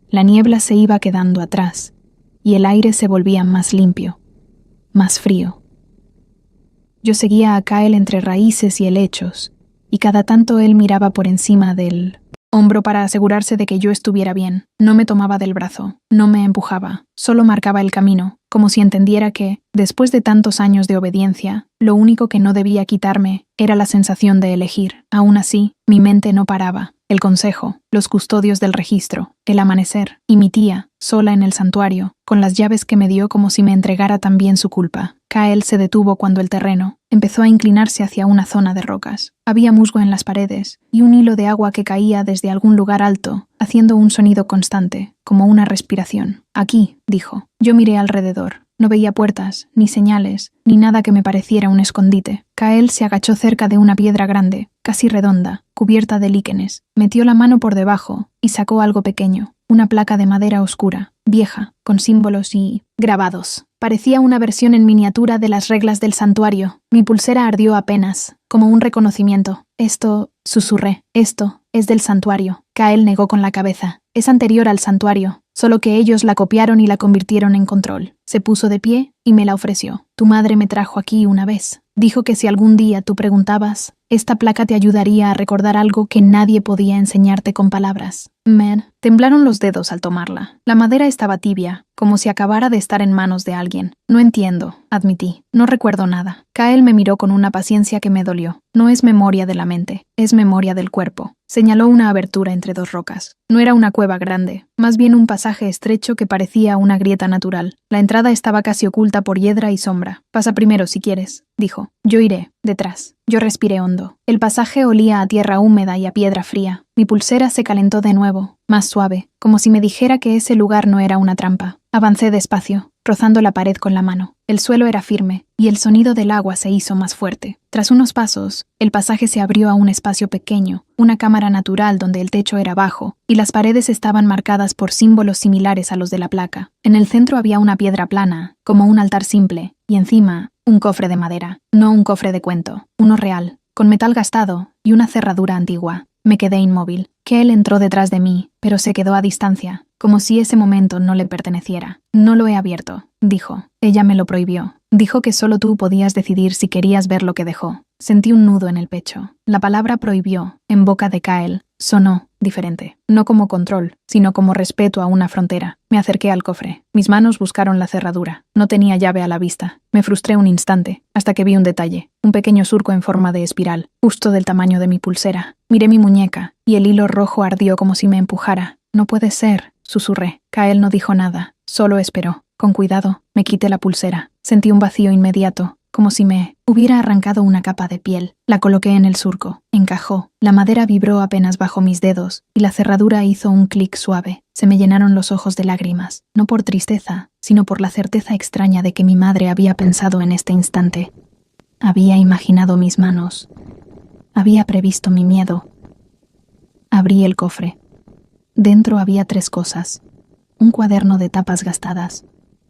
La niebla se iba quedando atrás, y el aire se volvía más limpio, más frío. Yo seguía a Kyle entre raíces y helechos, y cada tanto él miraba por encima del hombro para asegurarse de que yo estuviera bien. No me tomaba del brazo, no me empujaba, solo marcaba el camino, como si entendiera que, después de tantos años de obediencia, lo único que no debía quitarme era la sensación de elegir. Aún así, mi mente no paraba. el consejo, los custodios del registro, el amanecer, y mi tía, sola en el santuario, con las llaves que me dio como si me entregara también su culpa. Kael se detuvo cuando el terreno empezó a inclinarse hacia una zona de rocas. Había musgo en las paredes y un hilo de agua que caía desde algún lugar alto, haciendo un sonido constante, como una respiración. Aquí, dijo. Yo miré alrededor. No veía puertas, ni señales, ni nada que me pareciera un escondite. Kael se agachó cerca de una piedra grande, casi redonda, cubierta de líquenes. Metió la mano por debajo y sacó algo pequeño, una placa de madera oscura, vieja, con símbolos y grabados. Parecía una versión en miniatura de las reglas del santuario. Mi pulsera ardió apenas, como un reconocimiento. Esto, susurré, esto es del santuario. Kael negó con la cabeza. Es anterior al santuario, solo que ellos la copiaron y la convirtieron en control. Se puso de pie y me la ofreció. Tu madre me trajo aquí una vez. Dijo que si algún día tú preguntabas, esta placa te ayudaría a recordar algo que nadie podía enseñarte con palabras. Me temblaron los dedos al tomarla. La madera estaba tibia, como si acabara de estar en manos de alguien. No entiendo, admití. No recuerdo nada. Kael me miró con una paciencia que me dolió. No es memoria de la mente, es memoria del cuerpo. Señaló una abertura entre dos rocas. No era una cueva grande, más bien un pasaje estrecho que parecía una grieta natural. La entrada estaba casi oculta por hiedra y sombra. Pasa primero si quieres, dijo. Yo iré, detrás. Yo respiré hondo. El pasaje olía a tierra húmeda y a piedra fría. Mi pulsera se calentó de nuevo, más suave, como si me dijera que ese lugar no era una trampa. Avancé despacio, rozando la pared con la mano. El suelo era firme, y el sonido del agua se hizo más fuerte. Tras unos pasos, el pasaje se abrió a un espacio pequeño, una cámara natural donde el techo era bajo, y las paredes estaban marcadas por símbolos similares a los de la placa. En el centro había una piedra plana, como un altar simple, y encima, un cofre de madera. No un cofre de cuento, uno real, con metal gastado y una cerradura antigua. Me quedé inmóvil. Kael entró detrás de mí, pero se quedó a distancia, como si ese momento no le perteneciera. No lo he abierto, dijo. Ella me lo prohibió. Dijo que solo tú podías decidir si querías ver lo que dejó. Sentí un nudo en el pecho. La palabra prohibió, en boca de Kael, sonó diferente. No como control, sino como respeto a una frontera. Me acerqué al cofre. Mis manos buscaron la cerradura. No tenía llave a la vista. Me frustré un instante, hasta que vi un detalle. Un pequeño surco en forma de espiral, justo del tamaño de mi pulsera. Miré mi muñeca, y el hilo rojo ardió como si me empujara. No puede ser, susurré. Kael no dijo nada, solo esperó. Con cuidado, me quité la pulsera. Sentí un vacío inmediato, como si me hubiera arrancado una capa de piel. La coloqué en el surco. Encajó. La madera vibró apenas bajo mis dedos, y la cerradura hizo un clic suave. Se me llenaron los ojos de lágrimas, no por tristeza, sino por la certeza extraña de que mi madre había pensado en este instante. Había imaginado mis manos. Había previsto mi miedo. Abrí el cofre. Dentro había 3 cosas. Un cuaderno de tapas gastadas.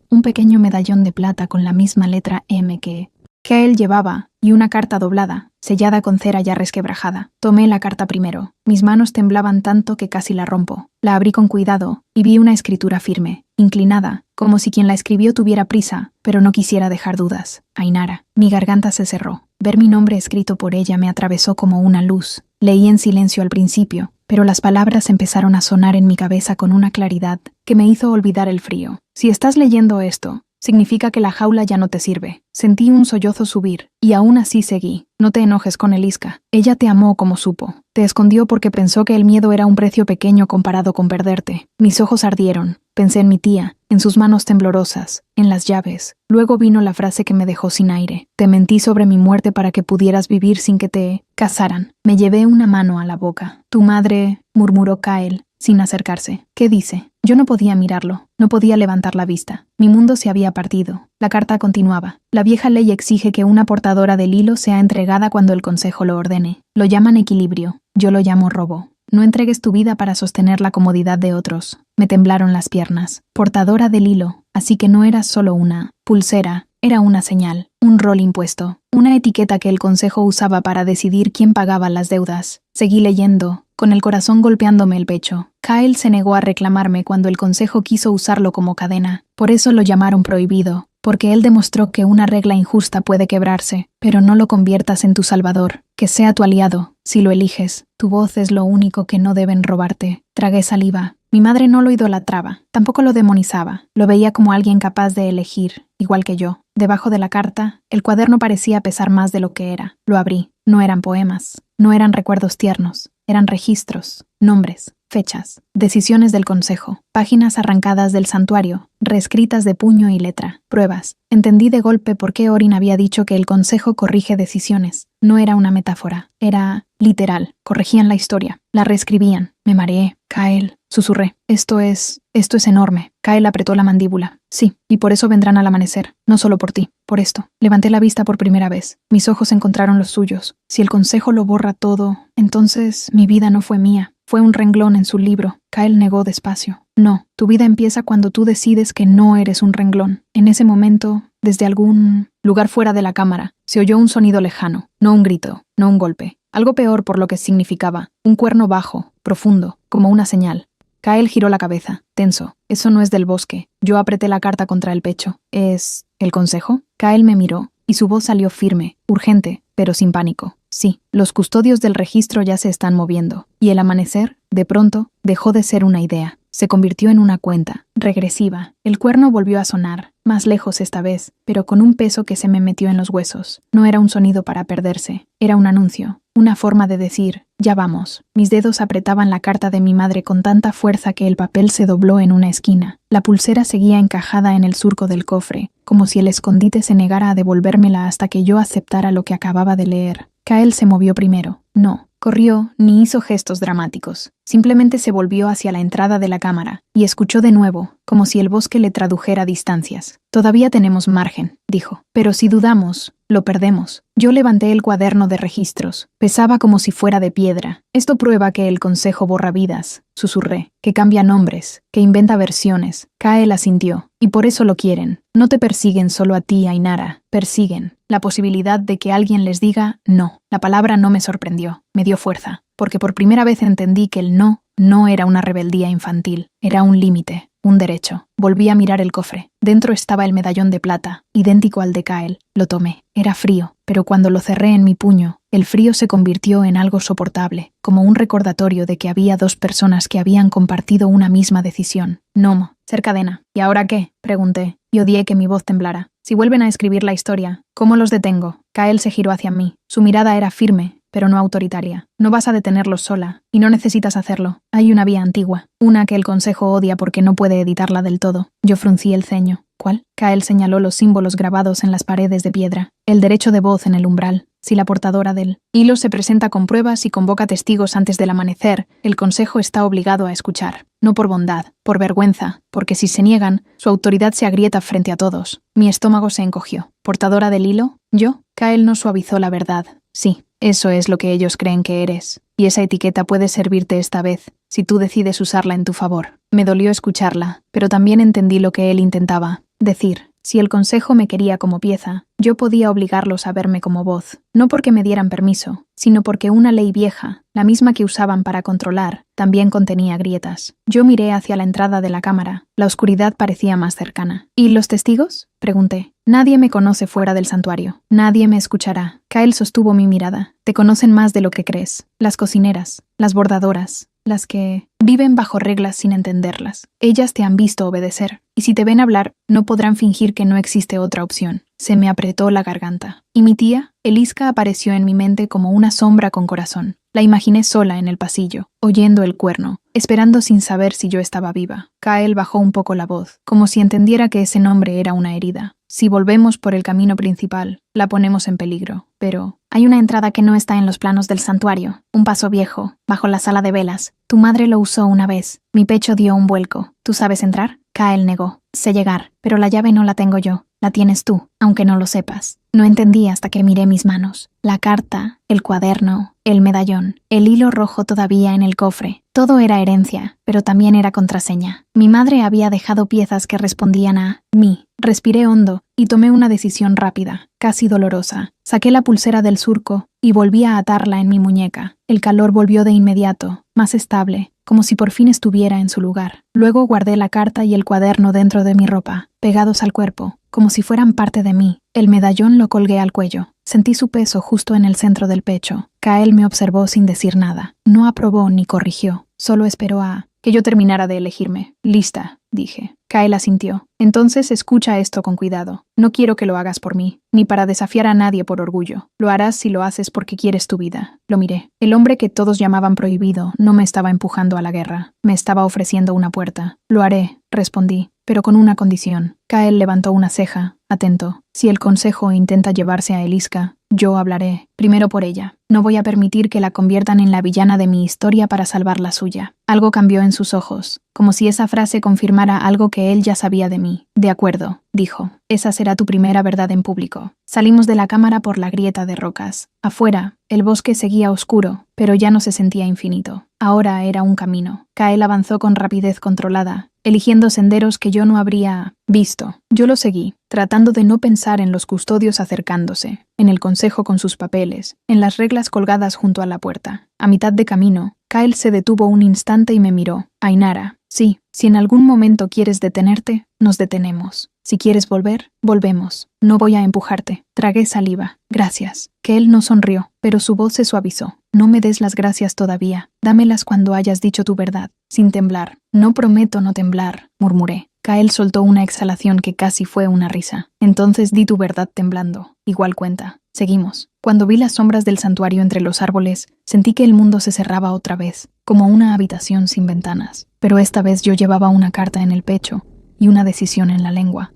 Un pequeño medallón de plata con la misma letra M que él llevaba, y una carta doblada, sellada con cera ya resquebrajada. Tomé la carta primero. Mis manos temblaban tanto que casi la rompo. La abrí con cuidado y vi una escritura firme, inclinada, como si quien la escribió tuviera prisa, pero no quisiera dejar dudas. Ainara. Mi garganta se cerró. Ver mi nombre escrito por ella me atravesó como una luz. Leí en silencio al principio, pero las palabras empezaron a sonar en mi cabeza con una claridad que me hizo olvidar el frío. Si estás leyendo esto, significa que la jaula ya no te sirve. Sentí un sollozo subir, y aún así seguí. No te enojes con Eliska. Ella te amó como supo. Te escondió porque pensó que el miedo era un precio pequeño comparado con perderte. Mis ojos ardieron. Pensé en mi tía, en sus manos temblorosas, en las llaves. Luego vino la frase que me dejó sin aire. Te mentí sobre mi muerte para que pudieras vivir sin que te casaran. Me llevé una mano a la boca. Tu madre, murmuró Kael, sin acercarse. ¿Qué dice? Yo no podía mirarlo, no podía levantar la vista. Mi mundo se había partido. La carta continuaba. La vieja ley exige que una portadora del hilo sea entregada cuando el consejo lo ordene. Lo llaman equilibrio, yo lo llamo robo. No entregues tu vida para sostener la comodidad de otros. Me temblaron las piernas. Portadora del hilo, así que no era solo una pulsera, era una señal, un rol impuesto, una etiqueta que el consejo usaba para decidir quién pagaba las deudas. Seguí leyendo, con el corazón golpeándome el pecho. Kael se negó a reclamarme cuando el consejo quiso usarlo como cadena. Por eso lo llamaron prohibido, porque él demostró que una regla injusta puede quebrarse, pero no lo conviertas en tu salvador, que sea tu aliado, si lo eliges. Tu voz es lo único que no deben robarte. Tragué saliva. Mi madre no lo idolatraba, tampoco lo demonizaba. Lo veía como alguien capaz de elegir, igual que yo. Debajo de la carta, el cuaderno parecía pesar más de lo que era. Lo abrí. No eran poemas, no eran recuerdos tiernos. Eran registros, nombres, fechas, decisiones del consejo, páginas arrancadas del santuario, reescritas de puño y letra, pruebas. Entendí de golpe por qué Orin había dicho que el consejo corrige decisiones. No era una metáfora, era literal. Corregían la historia, la reescribían. Me mareé. Kael, susurré. Esto es enorme. Kael apretó la mandíbula. Sí, y por eso vendrán al amanecer. No solo por ti, por esto. Levanté la vista por primera vez. Mis ojos encontraron los suyos. Si el consejo lo borra todo, entonces mi vida no fue mía. Fue un renglón en su libro. Kael negó despacio. No, tu vida empieza cuando tú decides que no eres un renglón. En ese momento, desde algún lugar fuera de la cámara, se oyó un sonido lejano. No un grito, no un golpe. Algo peor por lo que significaba. Un cuerno bajo, profundo, como una señal. Kael giró la cabeza, tenso. Eso no es del bosque. Yo apreté la carta contra el pecho. ¿Es el consejo? Kael me miró, y su voz salió firme, urgente, pero sin pánico. Sí, los custodios del registro ya se están moviendo. Y el amanecer, de pronto, dejó de ser una idea. Se convirtió en una cuenta, regresiva. El cuerno volvió a sonar, más lejos esta vez, pero con un peso que se me metió en los huesos. No era un sonido para perderse, era un anuncio, una forma de decir, ya vamos. Mis dedos apretaban la carta de mi madre con tanta fuerza que el papel se dobló en una esquina. La pulsera seguía encajada en el surco del cofre, como si el escondite se negara a devolvérmela hasta que yo aceptara lo que acababa de leer. Kael se movió primero. No corrió ni hizo gestos dramáticos. Simplemente se volvió hacia la entrada de la cámara y escuchó de nuevo, como si el bosque le tradujera distancias. Todavía tenemos margen, dijo. Pero si dudamos, lo perdemos. Yo levanté el cuaderno de registros. Pesaba como si fuera de piedra. Esto prueba que el consejo borra vidas, susurré, que cambia nombres, que inventa versiones. Kael asintió. Y por eso lo quieren. No te persiguen solo a ti, Ainara. Persiguen la posibilidad de que alguien les diga no. La palabra no me sorprendió. Me dio fuerza, porque por primera vez entendí que el no era una rebeldía infantil. Era un límite. Un derecho. Volví a mirar el cofre. Dentro estaba el medallón de plata, idéntico al de Kael. Lo tomé. Era frío, pero cuando lo cerré en mi puño, el frío se convirtió en algo soportable, como un recordatorio de que había dos personas que habían compartido una misma decisión. Nomo, ser cadena. ¿Y ahora qué? Pregunté, y odié que mi voz temblara. Si vuelven a escribir la historia, ¿cómo los detengo? Kael se giró hacia mí. Su mirada era firme, pero no autoritaria. No vas a detenerlos sola, y no necesitas hacerlo. Hay una vía antigua, una que el consejo odia porque no puede editarla del todo. Yo fruncí el ceño. ¿Cuál? Kael señaló los símbolos grabados en las paredes de piedra. El derecho de voz en el umbral. Si la portadora del hilo se presenta con pruebas y convoca testigos antes del amanecer, el consejo está obligado a escuchar. No por bondad, por vergüenza, porque si se niegan, su autoridad se agrieta frente a todos. Mi estómago se encogió. ¿Portadora del hilo? ¿Yo? Kael no suavizó la verdad. Sí, eso es lo que ellos creen que eres. Y esa etiqueta puede servirte esta vez, si tú decides usarla en tu favor. Me dolió escucharla, pero también entendí lo que él intentaba decir. Si el consejo me quería como pieza, yo podía obligarlos a verme como voz, no porque me dieran permiso, sino porque una ley vieja, la misma que usaban para controlar, también contenía grietas. Yo miré hacia la entrada de la cámara. La oscuridad parecía más cercana. ¿Y los testigos? Pregunté. Nadie me conoce fuera del santuario. Nadie me escuchará. Kael sostuvo mi mirada. Te conocen más de lo que crees. Las cocineras, las bordadoras, las que viven bajo reglas sin entenderlas. Ellas te han visto obedecer. Y si te ven hablar, no podrán fingir que no existe otra opción. Se me apretó la garganta. ¿Y mi tía? Eliska apareció en mi mente como una sombra con corazón. La imaginé sola en el pasillo, oyendo el cuerno, esperando sin saber si yo estaba viva. Kael bajó un poco la voz, como si entendiera que ese nombre era una herida. Si volvemos por el camino principal, la ponemos en peligro. Pero hay una entrada que no está en los planos del santuario. Un paso viejo, bajo la sala de velas. Tu madre lo usó una vez. Mi pecho dio un vuelco. ¿Tú sabes entrar? Kael negó. Sé llegar, pero la llave no la tengo yo. La tienes tú, aunque no lo sepas. No entendí hasta que miré mis manos. La carta, el cuaderno, el medallón, el hilo rojo todavía en el cofre. Todo era herencia, pero también era contraseña. Mi madre había dejado piezas que respondían a mí. Respiré hondo y tomé una decisión rápida, casi dolorosa. Saqué la pulsera del surco y volví a atarla en mi muñeca. El calor volvió de inmediato, más estable, como si por fin estuviera en su lugar. Luego guardé la carta y el cuaderno dentro de mi ropa, pegados al cuerpo, como si fueran parte de mí. El medallón lo colgué al cuello. Sentí su peso justo en el centro del pecho. Kael me observó sin decir nada. No aprobó ni corrigió. Solo esperó a que yo terminara de elegirme. Lista, dije. Kael asintió. Entonces escucha esto con cuidado. No quiero que lo hagas por mí, ni para desafiar a nadie por orgullo. Lo harás si lo haces porque quieres tu vida. Lo miré. El hombre que todos llamaban prohibido no me estaba empujando a la guerra. Me estaba ofreciendo una puerta. Lo haré, respondí, pero con una condición. Kael levantó una ceja, atento. Si el consejo intenta llevarse a Eliska, yo hablaré, primero por ella. No voy a permitir que la conviertan en la villana de mi historia para salvar la suya. Algo cambió en sus ojos, como si esa frase confirmara algo que él ya sabía de mí. De acuerdo, dijo. Esa será tu primera verdad en público. Salimos de la cámara por la grieta de rocas. Afuera, el bosque seguía oscuro, pero ya no se sentía infinito. Ahora era un camino. Kael avanzó con rapidez controlada, eligiendo senderos que yo no habría visto. Yo lo seguí, tratando de no pensar en los custodios acercándose, en el consejo con sus papeles, en las reglas colgadas junto a la puerta. A mitad de camino, Kael se detuvo un instante y me miró. Ainara, sí, si en algún momento quieres detenerte, nos detenemos. Si quieres volver, volvemos. No voy a empujarte. Tragué saliva. Gracias. Que él no sonrió, pero su voz se suavizó. No me des las gracias todavía. Dámelas cuando hayas dicho tu verdad, sin temblar. No prometo no temblar, murmuré. Kael soltó una exhalación que casi fue una risa. Entonces di tu verdad temblando. Igual cuenta. Seguimos. Cuando vi las sombras del santuario entre los árboles, sentí que el mundo se cerraba otra vez, como una habitación sin ventanas. Pero esta vez yo llevaba una carta en el pecho y una decisión en la lengua.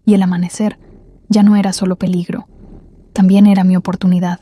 Y el amanecer ya no era solo peligro, también era mi oportunidad.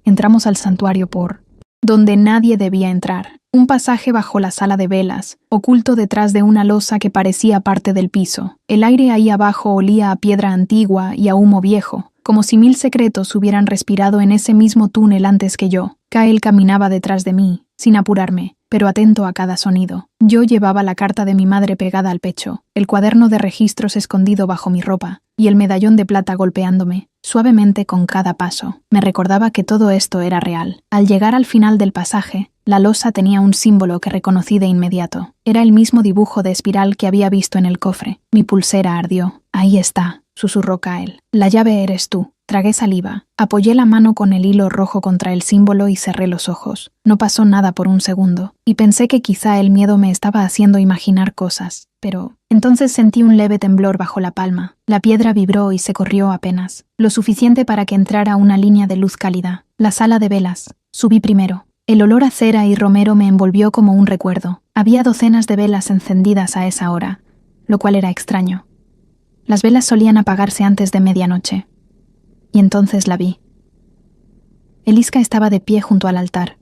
Entramos al santuario por donde nadie debía entrar, un pasaje bajo la sala de velas, oculto detrás de una losa que parecía parte del piso. El aire ahí abajo olía a piedra antigua y a humo viejo, como si 1000 secretos hubieran respirado en ese mismo túnel antes que yo. Kael caminaba detrás de mí, sin apurarme, pero atento a cada sonido. Yo llevaba la carta de mi madre pegada al pecho, el cuaderno de registros escondido bajo mi ropa, y el medallón de plata golpeándome, suavemente con cada paso. Me recordaba que todo esto era real. Al llegar al final del pasaje, la losa tenía un símbolo que reconocí de inmediato. Era el mismo dibujo de espiral que había visto en el cofre. Mi pulsera ardió. Ahí está, susurró Kael. La llave eres tú. Tragué saliva. Apoyé la mano con el hilo rojo contra el símbolo y cerré los ojos. No pasó nada por un segundo, y pensé que quizá el miedo me estaba haciendo imaginar cosas. Pero entonces sentí un leve temblor bajo la palma. La piedra vibró y se corrió apenas, lo suficiente para que entrara una línea de luz cálida. La sala de velas. Subí primero. El olor a cera y romero me envolvió como un recuerdo. Había docenas de velas encendidas a esa hora, lo cual era extraño. Las velas solían apagarse antes de medianoche. Y entonces la vi. Eliska estaba de pie junto al altar,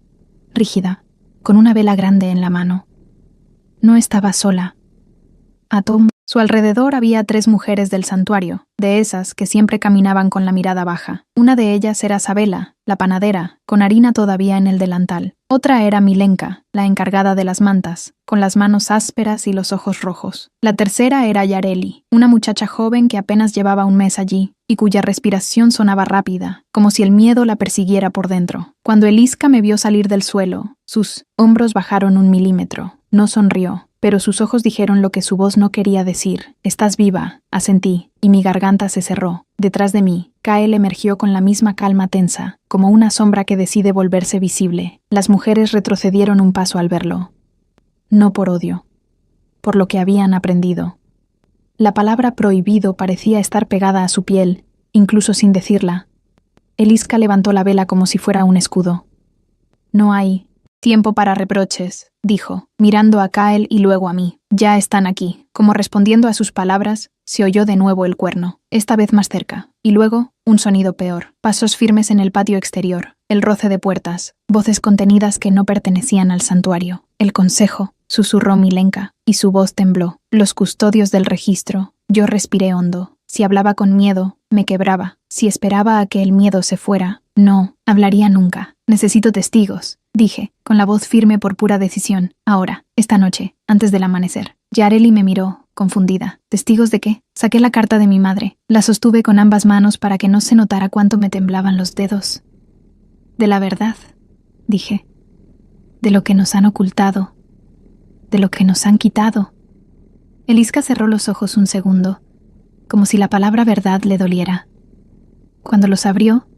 rígida, con una vela grande en la mano. No estaba sola. A su alrededor había 3 mujeres del santuario, de esas que siempre caminaban con la mirada baja. Una de ellas era Sabela, la panadera, con harina todavía en el delantal. Otra era Milenka, la encargada de las mantas, con las manos ásperas y los ojos rojos. La tercera era Yareli, una muchacha joven que apenas llevaba un mes allí, y cuya respiración sonaba rápida, como si el miedo la persiguiera por dentro. Cuando Eliska me vio salir del suelo, sus hombros bajaron 1 milímetro. No sonrió, pero sus ojos dijeron lo que su voz no quería decir. «Estás viva», asentí, y mi garganta se cerró. Detrás de mí, Kael emergió con la misma calma tensa, como una sombra que decide volverse visible. Las mujeres retrocedieron un paso al verlo. No por odio, por lo que habían aprendido. La palabra prohibido parecía estar pegada a su piel, incluso sin decirla. Eliska levantó la vela como si fuera un escudo. «No hay tiempo para reproches», dijo, mirando a Kael y luego a mí. «Ya están aquí». Como respondiendo a sus palabras, se oyó de nuevo el cuerno, esta vez más cerca, y luego un sonido peor, pasos firmes en el patio exterior, el roce de puertas, voces contenidas que no pertenecían al santuario. «El consejo», susurró Milenka, y su voz tembló. «Los custodios del registro». Yo respiré hondo. Si hablaba con miedo, me quebraba. Si esperaba a que el miedo se fuera, no hablaría nunca. «Necesito testigos», dije, con la voz firme por pura decisión. «Ahora, esta noche, antes del amanecer». Yareli me miró, confundida. «¿Testigos de qué?» Saqué la carta de mi madre. La sostuve con ambas manos para que no se notara cuánto me temblaban los dedos. «De la verdad», dije. «De lo que nos han ocultado. De lo que nos han quitado». Eliska cerró los ojos un segundo, como si la palabra verdad le doliera. Cuando los abrió,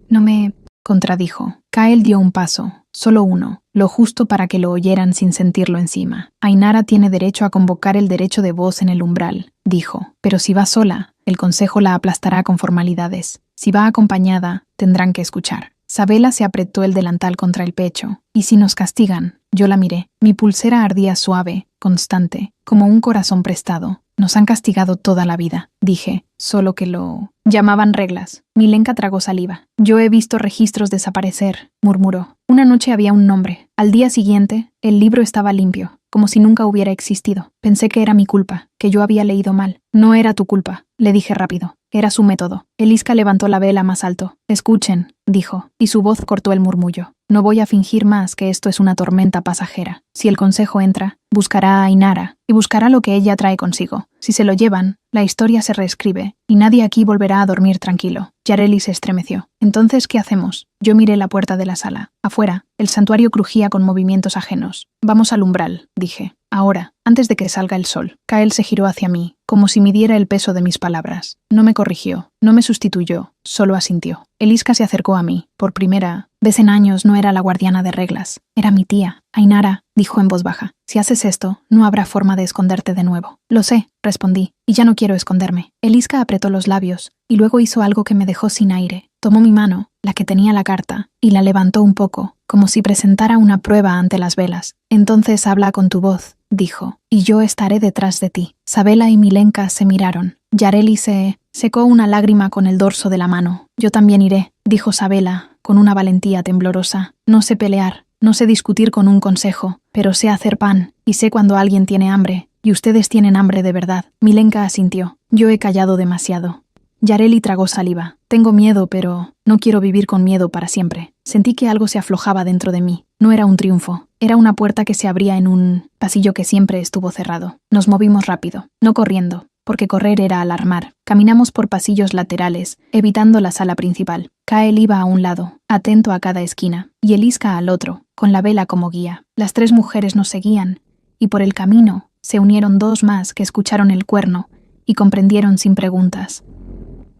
no me contradijo. Kael dio un paso, solo uno, lo justo para que lo oyeran sin sentirlo encima. Ainara tiene derecho a convocar el derecho de voz en el umbral, dijo. Pero si va sola, el consejo la aplastará con formalidades. Si va acompañada, tendrán que escuchar. Sabela se apretó el delantal contra el pecho. ¿Y si nos castigan? Yo la miré. Mi pulsera ardía suave, constante, como un corazón prestado. Nos han castigado toda la vida, dije, solo que lo llamaban reglas. Milenka tragó saliva. Yo he visto registros desaparecer, murmuró. Una noche había un nombre. Al día siguiente, el libro estaba limpio, como si nunca hubiera existido. Pensé que era mi culpa, que yo había leído mal. No era tu culpa, le dije rápido. Era su método. Eliska levantó la vela más alto. Escuchen, dijo, y su voz cortó el murmullo. No voy a fingir más que esto es una tormenta pasajera. Si el consejo entra, buscará a Ainara, y buscará lo que ella trae consigo. Si se lo llevan, la historia se reescribe, y nadie aquí volverá a dormir tranquilo. Yareli se estremeció. ¿Entonces qué hacemos? Yo miré la puerta de la sala. Afuera, el santuario crujía con movimientos ajenos. Vamos al umbral, dije. Ahora, antes de que salga el sol. Kael se giró hacia mí, como si midiera el peso de mis palabras. No me corrigió, no me sustituyó, solo asintió. Eliska se acercó a mí. Por primera vez en años no era la guardiana de reglas. Era mi tía. Ainara, dijo en voz baja. Si haces esto, no habrá forma de esconderte de nuevo. Lo sé, respondí, y ya no quiero esconderme. Eliska apretó los labios, y luego hizo algo que me dejó sin aire. Tomó mi mano, la que tenía la carta, y la levantó un poco, como si presentara una prueba ante las velas. Entonces habla con tu voz, dijo, y yo estaré detrás de ti. Sabela y Milenka se miraron. Yareli se secó una lágrima con el dorso de la mano. Yo también iré, dijo Sabela, con una valentía temblorosa. No sé pelear, no sé discutir con un consejo, pero sé hacer pan, y sé cuando alguien tiene hambre, y ustedes tienen hambre de verdad. Milenka asintió. Yo he callado demasiado. Yareli tragó saliva. Tengo miedo, pero no quiero vivir con miedo para siempre. Sentí que algo se aflojaba dentro de mí. No era un triunfo. Era una puerta que se abría en un pasillo que siempre estuvo cerrado. Nos movimos rápido, no corriendo, porque correr era alarmar. Caminamos por pasillos laterales, evitando la sala principal. Kael iba a un lado, atento a cada esquina, y Eliska al otro, con la vela como guía. Las tres mujeres nos seguían, y por el camino se unieron dos más que escucharon el cuerno y comprendieron sin preguntas.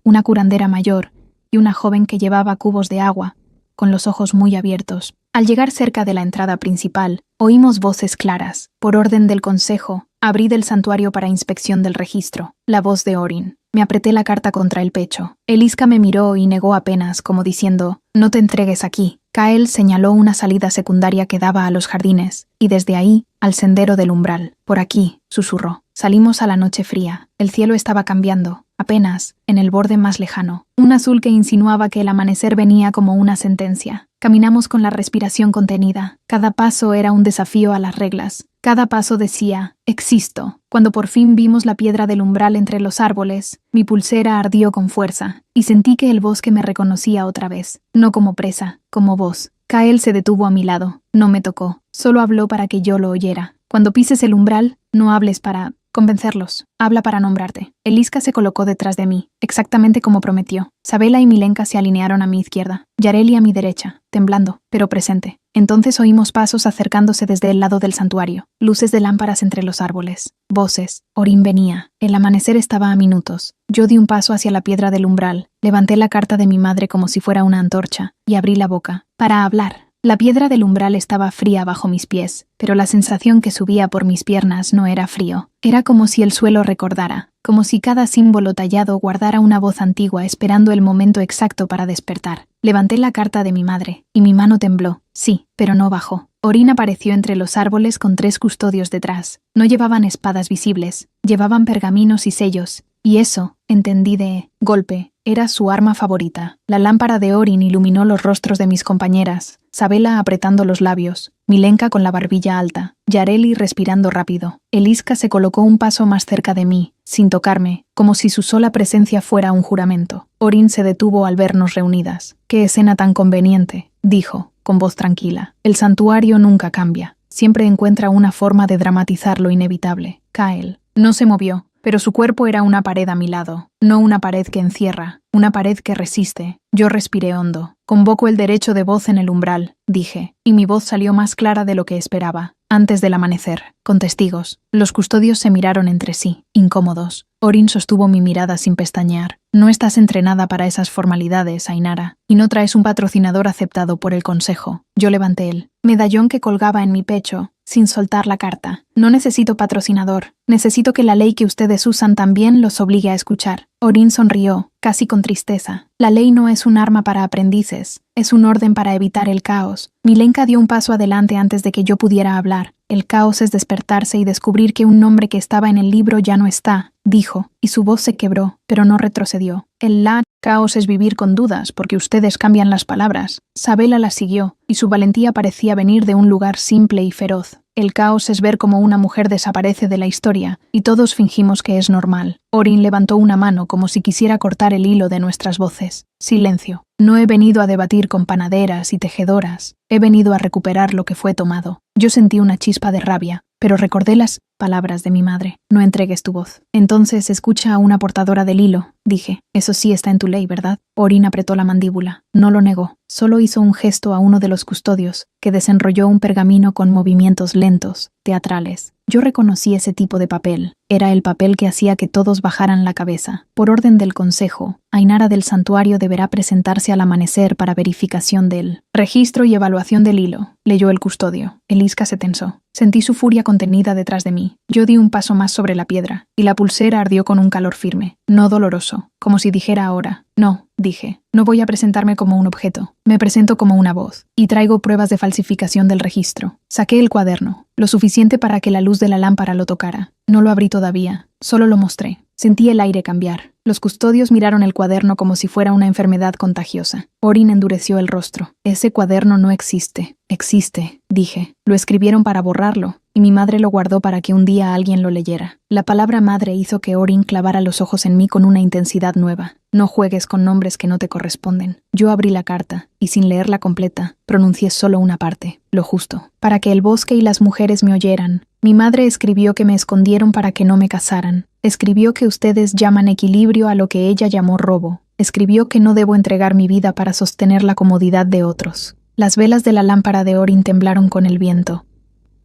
Una curandera mayor y una joven que llevaba cubos de agua, con los ojos muy abiertos. Al llegar cerca de la entrada principal, oímos voces claras. Por orden del consejo, abrí del santuario para inspección del registro. La voz de Orin. Me apreté la carta contra el pecho. Eliska me miró y negó apenas, como diciendo, no te entregues aquí. Kael señaló una salida secundaria que daba a los jardines, y desde ahí, al sendero del umbral. Por aquí, susurró. Salimos a la noche fría. El cielo estaba cambiando. Apenas, en el borde más lejano, un azul que insinuaba que el amanecer venía como una sentencia. Caminamos con la respiración contenida. Cada paso era un desafío a las reglas. Cada paso decía, existo. Cuando por fin vimos la piedra del umbral entre los árboles, mi pulsera ardió con fuerza, y sentí que el bosque me reconocía otra vez, no como presa, como voz. Kael se detuvo a mi lado. No me tocó, solo habló para que yo lo oyera. Cuando pises el umbral, no hables para convencerlos. Habla para nombrarte. Eliska se colocó detrás de mí, exactamente como prometió. Sabela y Milenka se alinearon a mi izquierda, Yareli a mi derecha, temblando, pero presente. Entonces oímos pasos acercándose desde el lado del santuario, luces de lámparas entre los árboles, voces. Orin venía. El amanecer estaba a minutos. Yo di un paso hacia la piedra del umbral, levanté la carta de mi madre como si fuera una antorcha, y abrí la boca, para hablar. La piedra del umbral estaba fría bajo mis pies, pero la sensación que subía por mis piernas no era frío. Era como si el suelo recordara, como si cada símbolo tallado guardara una voz antigua esperando el momento exacto para despertar. Levanté la carta de mi madre, y mi mano tembló. Sí, pero no bajó. Orin apareció entre los árboles con 3 custodios detrás. No llevaban espadas visibles, llevaban pergaminos y sellos, y eso, entendí de golpe, era su arma favorita. La lámpara de Orin iluminó los rostros de mis compañeras, Sabela apretando los labios, Milenka con la barbilla alta, Yareli respirando rápido. Eliska se colocó un paso más cerca de mí, sin tocarme, como si su sola presencia fuera un juramento. Orin se detuvo al vernos reunidas. «Qué escena tan conveniente», dijo, con voz tranquila. «El santuario nunca cambia. Siempre encuentra una forma de dramatizar lo inevitable». Kael no se movió, pero su cuerpo era una pared a mi lado, no una pared que encierra, una pared que resiste. Yo respiré hondo. Convoco el derecho de voz en el umbral, dije, y mi voz salió más clara de lo que esperaba. Antes del amanecer, con testigos, los custodios se miraron entre sí, incómodos. Orin sostuvo mi mirada sin pestañear. No estás entrenada para esas formalidades, Ainara, y no traes un patrocinador aceptado por el consejo. Yo levanté el medallón que colgaba en mi pecho, sin soltar la carta. No necesito patrocinador. Necesito que la ley que ustedes usan también los obligue a escuchar. Orin sonrió, casi con tristeza. La ley no es un arma para aprendices, es un orden para evitar el caos. Milenka dio un paso adelante antes de que yo pudiera hablar. El caos es despertarse y descubrir que un nombre que estaba en el libro ya no está, dijo, y su voz se quebró, pero no retrocedió. El caos es vivir con dudas, porque ustedes cambian las palabras. Sabela la siguió, y su valentía parecía venir de un lugar simple y feroz. El caos es ver cómo una mujer desaparece de la historia, y todos fingimos que es normal. Orin levantó una mano como si quisiera cortar el hilo de nuestras voces. Silencio. No he venido a debatir con panaderas y tejedoras. He venido a recuperar lo que fue tomado. Yo sentí una chispa de rabia, pero recordé las palabras de mi madre. No entregues tu voz. Entonces escucha a una portadora del hilo, dije. Eso sí está en tu ley, ¿verdad? Orin apretó la mandíbula. No lo negó. Solo hizo un gesto a uno de los custodios, que desenrolló un pergamino con movimientos lentos, teatrales. Yo reconocí ese tipo de papel. Era el papel que hacía que todos bajaran la cabeza. Por orden del consejo, Ainara del santuario deberá presentarse al amanecer para verificación del registro y evaluación del hilo, leyó el custodio. Eliska se tensó. Sentí su furia contenida detrás de mí. Yo di un paso más sobre la piedra, y la pulsera ardió con un calor firme, no doloroso, como si dijera ahora. No, dije, no voy a presentarme como un objeto. Me presento como una voz, y traigo pruebas de falsificación del registro. Saqué el cuaderno, lo suficiente para que la luz de la lámpara lo tocara. No lo abrí todavía, solo lo mostré. Sentí el aire cambiar. Los custodios miraron el cuaderno como si fuera una enfermedad contagiosa. Orin endureció el rostro. Ese cuaderno no existe. Existe, dije. Lo escribieron para borrarlo, y mi madre lo guardó para que un día alguien lo leyera. La palabra madre hizo que Orin clavara los ojos en mí con una intensidad nueva. No juegues con nombres que no te corresponden. Yo abrí la carta, y sin leerla completa, pronuncié solo una parte, lo justo. Para que el bosque y las mujeres me oyeran. Mi madre escribió que me escondieron para que no me casaran. Escribió que ustedes llaman equilibrio a lo que ella llamó robo. Escribió que no debo entregar mi vida para sostener la comodidad de otros. Las velas de la lámpara de Orin temblaron con el viento.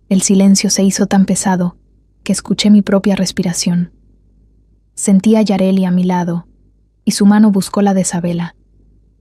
El silencio se hizo tan pesado que escuché mi propia respiración. Sentí a Yareli a mi lado, y su mano buscó la de Sabela.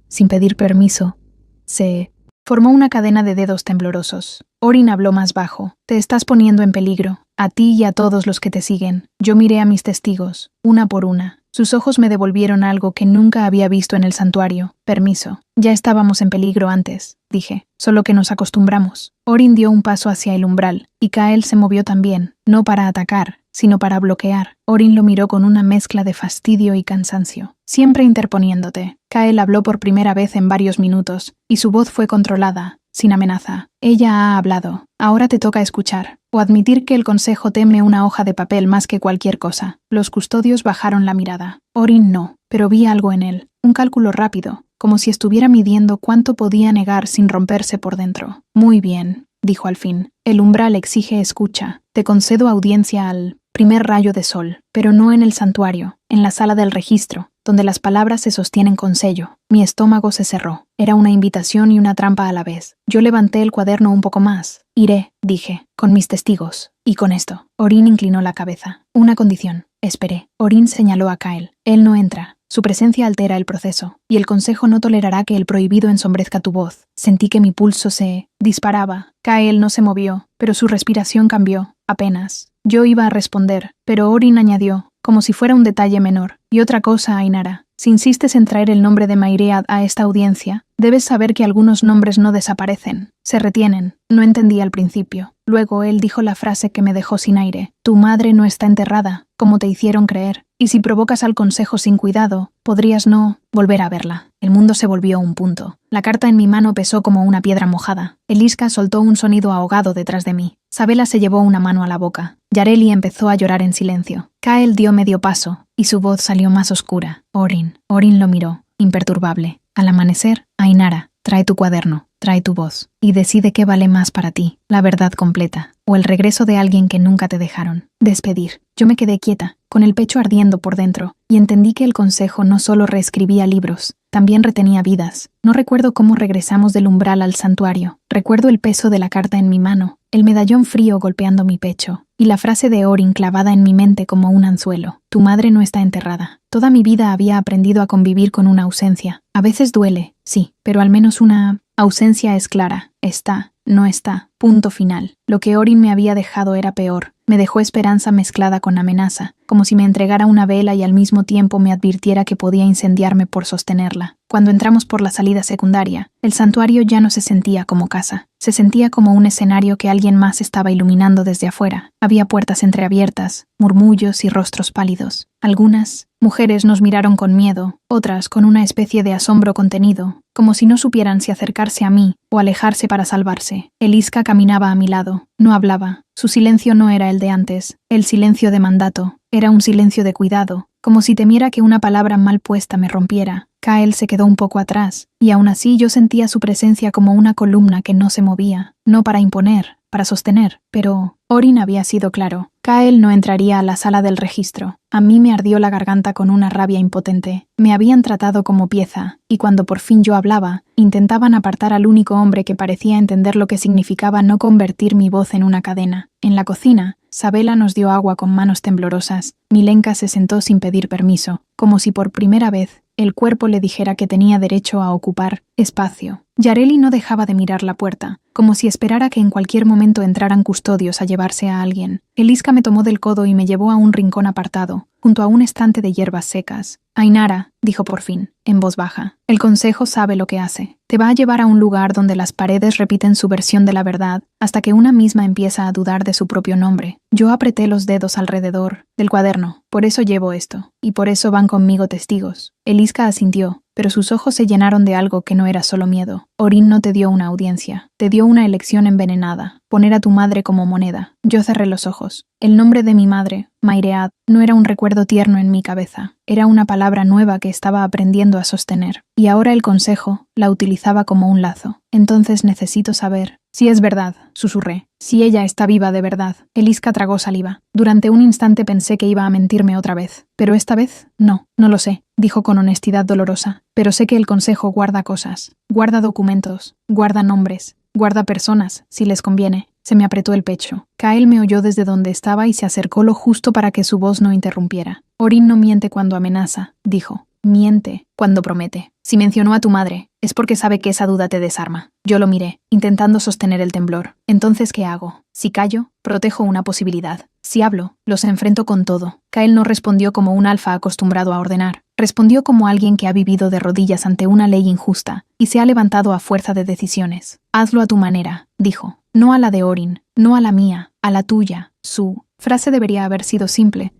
Sin pedir permiso, se formó una cadena de dedos temblorosos. Orin habló más bajo. Te estás poniendo en peligro, a ti y a todos los que te siguen. Yo miré a mis testigos, una por una. Sus ojos me devolvieron algo que nunca había visto en el santuario. Permiso. Ya estábamos en peligro antes, dije. Solo que nos acostumbramos. Orin dio un paso hacia el umbral, y Kael se movió también, no para atacar, sino para bloquear. Orin lo miró con una mezcla de fastidio y cansancio. Siempre interponiéndote. Kael habló por primera vez en varios minutos, y su voz fue controlada, sin amenaza. Ella ha hablado. Ahora te toca escuchar, o admitir que el consejo teme una hoja de papel más que cualquier cosa. Los custodios bajaron la mirada. Orin no, pero vi algo en él. Un cálculo rápido, como si estuviera midiendo cuánto podía negar sin romperse por dentro. Muy bien, dijo al fin. El umbral exige escucha. Te concedo audiencia al primer rayo de sol, pero no en el santuario, en la sala del registro, donde las palabras se sostienen con sello. Mi estómago se cerró. Era una invitación y una trampa a la vez. Yo levanté el cuaderno un poco más. Iré, dije, con mis testigos. Y con esto. Orin inclinó la cabeza. Una condición. Esperé. Orin señaló a Kael. Él no entra. Su presencia altera el proceso, y el consejo no tolerará que el prohibido ensombrezca tu voz. Sentí que mi pulso se disparaba. Kael no se movió, pero su respiración cambió, apenas. Yo iba a responder, pero Orin añadió, como si fuera un detalle menor. Y otra cosa, Ainara. Si insistes en traer el nombre de Mairead a esta audiencia, debes saber que algunos nombres no desaparecen, se retienen. No entendí al principio. Luego él dijo la frase que me dejó sin aire. Tu madre no está enterrada, como te hicieron creer. Y si provocas al consejo sin cuidado, podrías no volver a verla. El mundo se volvió un punto. La carta en mi mano pesó como una piedra mojada. Eliska soltó un sonido ahogado detrás de mí. Sabela se llevó una mano a la boca. Yareli empezó a llorar en silencio. Kael dio medio paso, y su voz salió más oscura. Orin lo miró, imperturbable. Al amanecer, Ainara, trae tu cuaderno, trae tu voz, y decide qué vale más para ti, la verdad completa, o el regreso de alguien que nunca te dejaron despedir. Yo me quedé quieta, con el pecho ardiendo por dentro, y entendí que el consejo no solo reescribía libros, también retenía vidas. No recuerdo cómo regresamos del umbral al santuario. Recuerdo el peso de la carta en mi mano, el medallón frío golpeando mi pecho, y la frase de Orin clavada en mi mente como un anzuelo. Tu madre no está enterrada. Toda mi vida había aprendido a convivir con una ausencia. A veces duele, sí, pero al menos una ausencia es clara. Está, no está. Punto final. Lo que Orin me había dejado era peor. Me dejó esperanza mezclada con amenaza, como si me entregara una vela y al mismo tiempo me advirtiera que podía incendiarme por sostenerla. Cuando entramos por la salida secundaria, el santuario ya no se sentía como casa. Se sentía como un escenario que alguien más estaba iluminando desde afuera. Había puertas entreabiertas, murmullos y rostros pálidos. Algunas mujeres nos miraron con miedo, otras con una especie de asombro contenido, como si no supieran si acercarse a mí o alejarse para salvarse. Eliska caminaba a mi lado. No hablaba. Su silencio no era el de antes, el silencio de mandato. Era un silencio de cuidado, como si temiera que una palabra mal puesta me rompiera. Kael se quedó un poco atrás, y aún así yo sentía su presencia como una columna que no se movía, no para imponer, para sostener. Pero Orin había sido claro. Kael no entraría a la sala del registro. A mí me ardió la garganta con una rabia impotente. Me habían tratado como pieza, y cuando por fin yo hablaba, intentaban apartar al único hombre que parecía entender lo que significaba no convertir mi voz en una cadena. En la cocina, Sabela nos dio agua con manos temblorosas. Milenka se sentó sin pedir permiso, como si por primera vez el cuerpo le dijera que tenía derecho a ocupar espacio. Yareli no dejaba de mirar la puerta, como si esperara que en cualquier momento entraran custodios a llevarse a alguien. Eliska me tomó del codo y me llevó a un rincón apartado, junto a un estante de hierbas secas. Ainara, dijo por fin, en voz baja, el consejo sabe lo que hace. Te va a llevar a un lugar donde las paredes repiten su versión de la verdad, hasta que una misma empieza a dudar de su propio nombre. Yo apreté los dedos alrededor del cuaderno. Por eso llevo esto, y por eso van conmigo testigos. Eliska asintió, pero sus ojos se llenaron de algo que no era solo miedo. Orin no te dio una audiencia, te dio una elección envenenada, poner a tu madre como moneda. Yo cerré los ojos. El nombre de mi madre, Mairead, no era un recuerdo tierno en mi cabeza, era una palabra nueva que estaba aprendiendo a sostener, y ahora el consejo la utilizaba como un lazo. Entonces necesito saber. Si es verdad, susurré. Si ella está viva de verdad. Eliska tragó saliva. Durante un instante pensé que iba a mentirme otra vez. Pero esta vez, no lo sé, dijo con honestidad dolorosa. Pero sé que el consejo guarda cosas. Guarda documentos. Guarda nombres. Guarda personas, si les conviene. Se me apretó el pecho. Kael me oyó desde donde estaba y se acercó lo justo para que su voz no interrumpiera. Orin no miente cuando amenaza, dijo. Miente cuando promete. Si mencionó a tu madre, es porque sabe que esa duda te desarma. Yo lo miré, intentando sostener el temblor. Entonces, ¿qué hago? Si callo, protejo una posibilidad. Si hablo, los enfrento con todo. Kael no respondió como un alfa acostumbrado a ordenar. Respondió como alguien que ha vivido de rodillas ante una ley injusta y se ha levantado a fuerza de decisiones. Hazlo a tu manera, dijo. No a la de Orin, no a la mía, a la tuya. Su frase debería haber sido simple,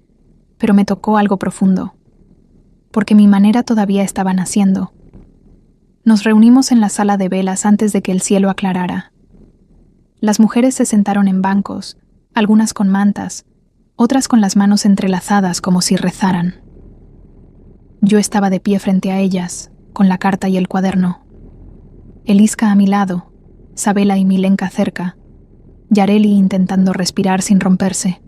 pero me tocó algo profundo. Porque mi manera todavía estaba naciendo. Nos reunimos en la sala de velas antes de que el cielo aclarara. Las mujeres se sentaron en bancos, algunas con mantas, otras con las manos entrelazadas como si rezaran. Yo estaba de pie frente a ellas, con la carta y el cuaderno. Eliska a mi lado, Sabela y Milenka cerca, Yareli intentando respirar sin romperse.